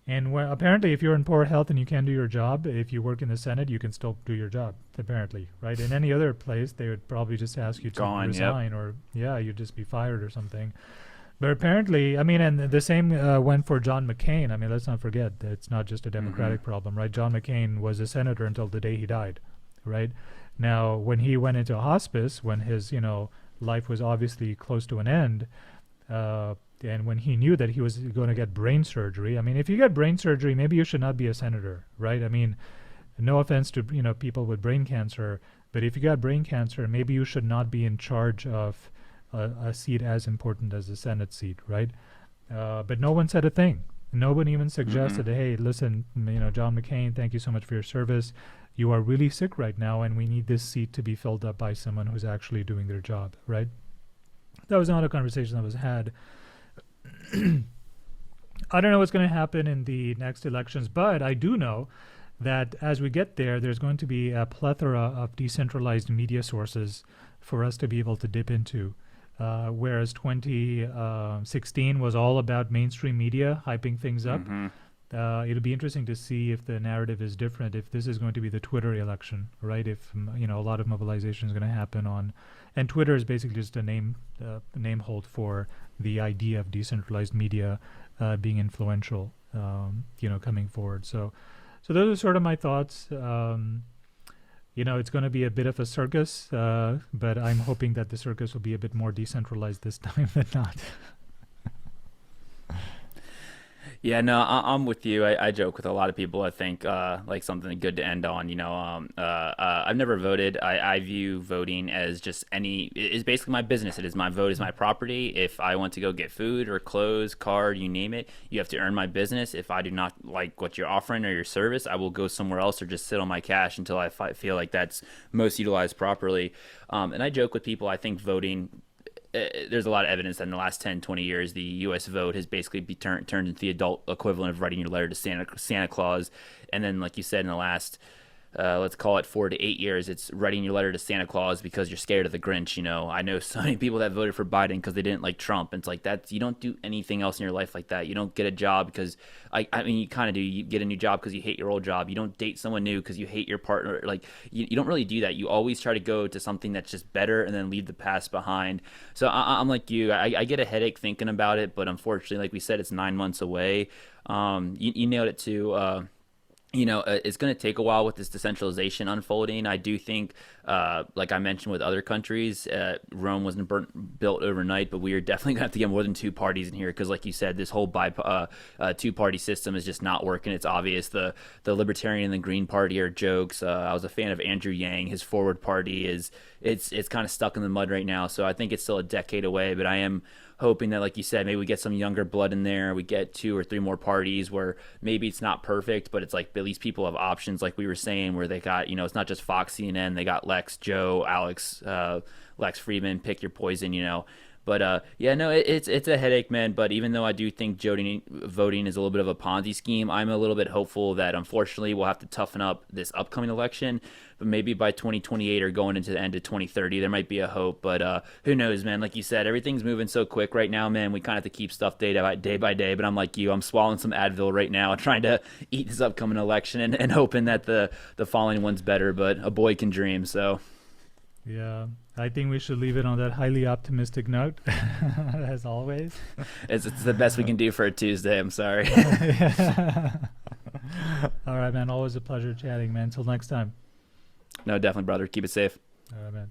And apparently, if you're in poor health and you can't do your job, if you work in the Senate, you can still do your job, apparently, right? In any other place, they would probably just ask you to Gone, resign, or, yeah, you'd just be fired or something. But apparently, I mean, and the same went for John McCain. I mean, let's not forget that it's not just a Democratic problem, right? John McCain was a senator until the day he died, right? Now, when he went into hospice, when his, life was obviously close to an end, and when he knew that he was going to get brain surgery, I mean, if you get brain surgery, maybe you should not be a senator, right? I mean, no offense to people with brain cancer, but if you got brain cancer, maybe you should not be in charge of a seat as important as the Senate seat, right? But no one said a thing. No one even suggested, hey, listen, John McCain, thank you so much for your service. You are really sick right now, and we need this seat to be filled up by someone who's actually doing their job, right? That was not a conversation that was had. I don't know what's going to happen in the next elections, but I do know that as we get there, there's going to be a plethora of decentralized media sources for us to be able to dip into. Whereas 2016 was all about mainstream media hyping things up. It'll be interesting to see if the narrative is different, if this is going to be the Twitter election, right? If a lot of mobilization is going to happen on, and Twitter is basically just a name hold for the idea of decentralized media being influential, coming forward. So those are sort of my thoughts. It's going to be a bit of a circus, but I'm hoping that the circus will be a bit more decentralized this time than not. Yeah, no, I'm with you. I joke with a lot of people. I think like something good to end on. I've never voted. I view voting as just it's basically my business. It is my vote is my property. If I want to go get food or clothes, card, you name it, you have to earn my business. If I do not like what you're offering or your service, I will go somewhere else or just sit on my cash until I feel like that's most utilized properly. And I joke with people. I think voting. There's a lot of evidence that in the last 10, 20 years, the U.S. vote has basically turned into the adult equivalent of writing your letter to Santa Claus. And then, like you said, in the last, let's call it 4 to 8 years, it's writing your letter to Santa Claus because you're scared of the Grinch. I know so many people that voted for Biden because they didn't like Trump. And it's like you don't do anything else in your life like that. You don't get a job because, I mean, you kind of do. You get a new job because you hate your old job. You don't date someone new because you hate your partner. Like, you don't really do that. You always try to go to something that's just better and then leave the past behind. So I'm like you. I get a headache thinking about it, but unfortunately, like we said, it's 9 months away. You nailed it too. It's going to take a while with this decentralization unfolding. I do think, like I mentioned with other countries, Rome wasn't built overnight, but we are definitely going to have to get more than two parties in here because, like you said, this whole two-party system is just not working. It's obvious. The Libertarian and the Green Party are jokes. I was a fan of Andrew Yang. His Forward Party it's kind of stuck in the mud right now, so I think it's still a decade away, but I am hoping that, like you said, maybe we get some younger blood in there. We get 2 or 3 more parties where maybe it's not perfect, but it's like at least people have options, like we were saying, where they got, it's not just Fox, CNN. They got Lex, Joe, Alex, Lex Friedman, pick your poison, But it's a headache, man. But even though I do think voting is a little bit of a Ponzi scheme, I'm a little bit hopeful that unfortunately we'll have to toughen up this upcoming election. But maybe by 2028 or going into the end of 2030, there might be a hope. But who knows, man? Like you said, everything's moving so quick right now, man. We kind of have to keep stuff day by day. But I'm like you, I'm swallowing some Advil right now, trying to eat this upcoming election and hoping that the following one's better. But a boy can dream. So. Yeah, I think we should leave it on that highly optimistic note, as always. It's the best we can do for a Tuesday. I'm sorry. All right, man. Always a pleasure chatting, man. Until next time. No, definitely, brother. Keep it safe. All right, man.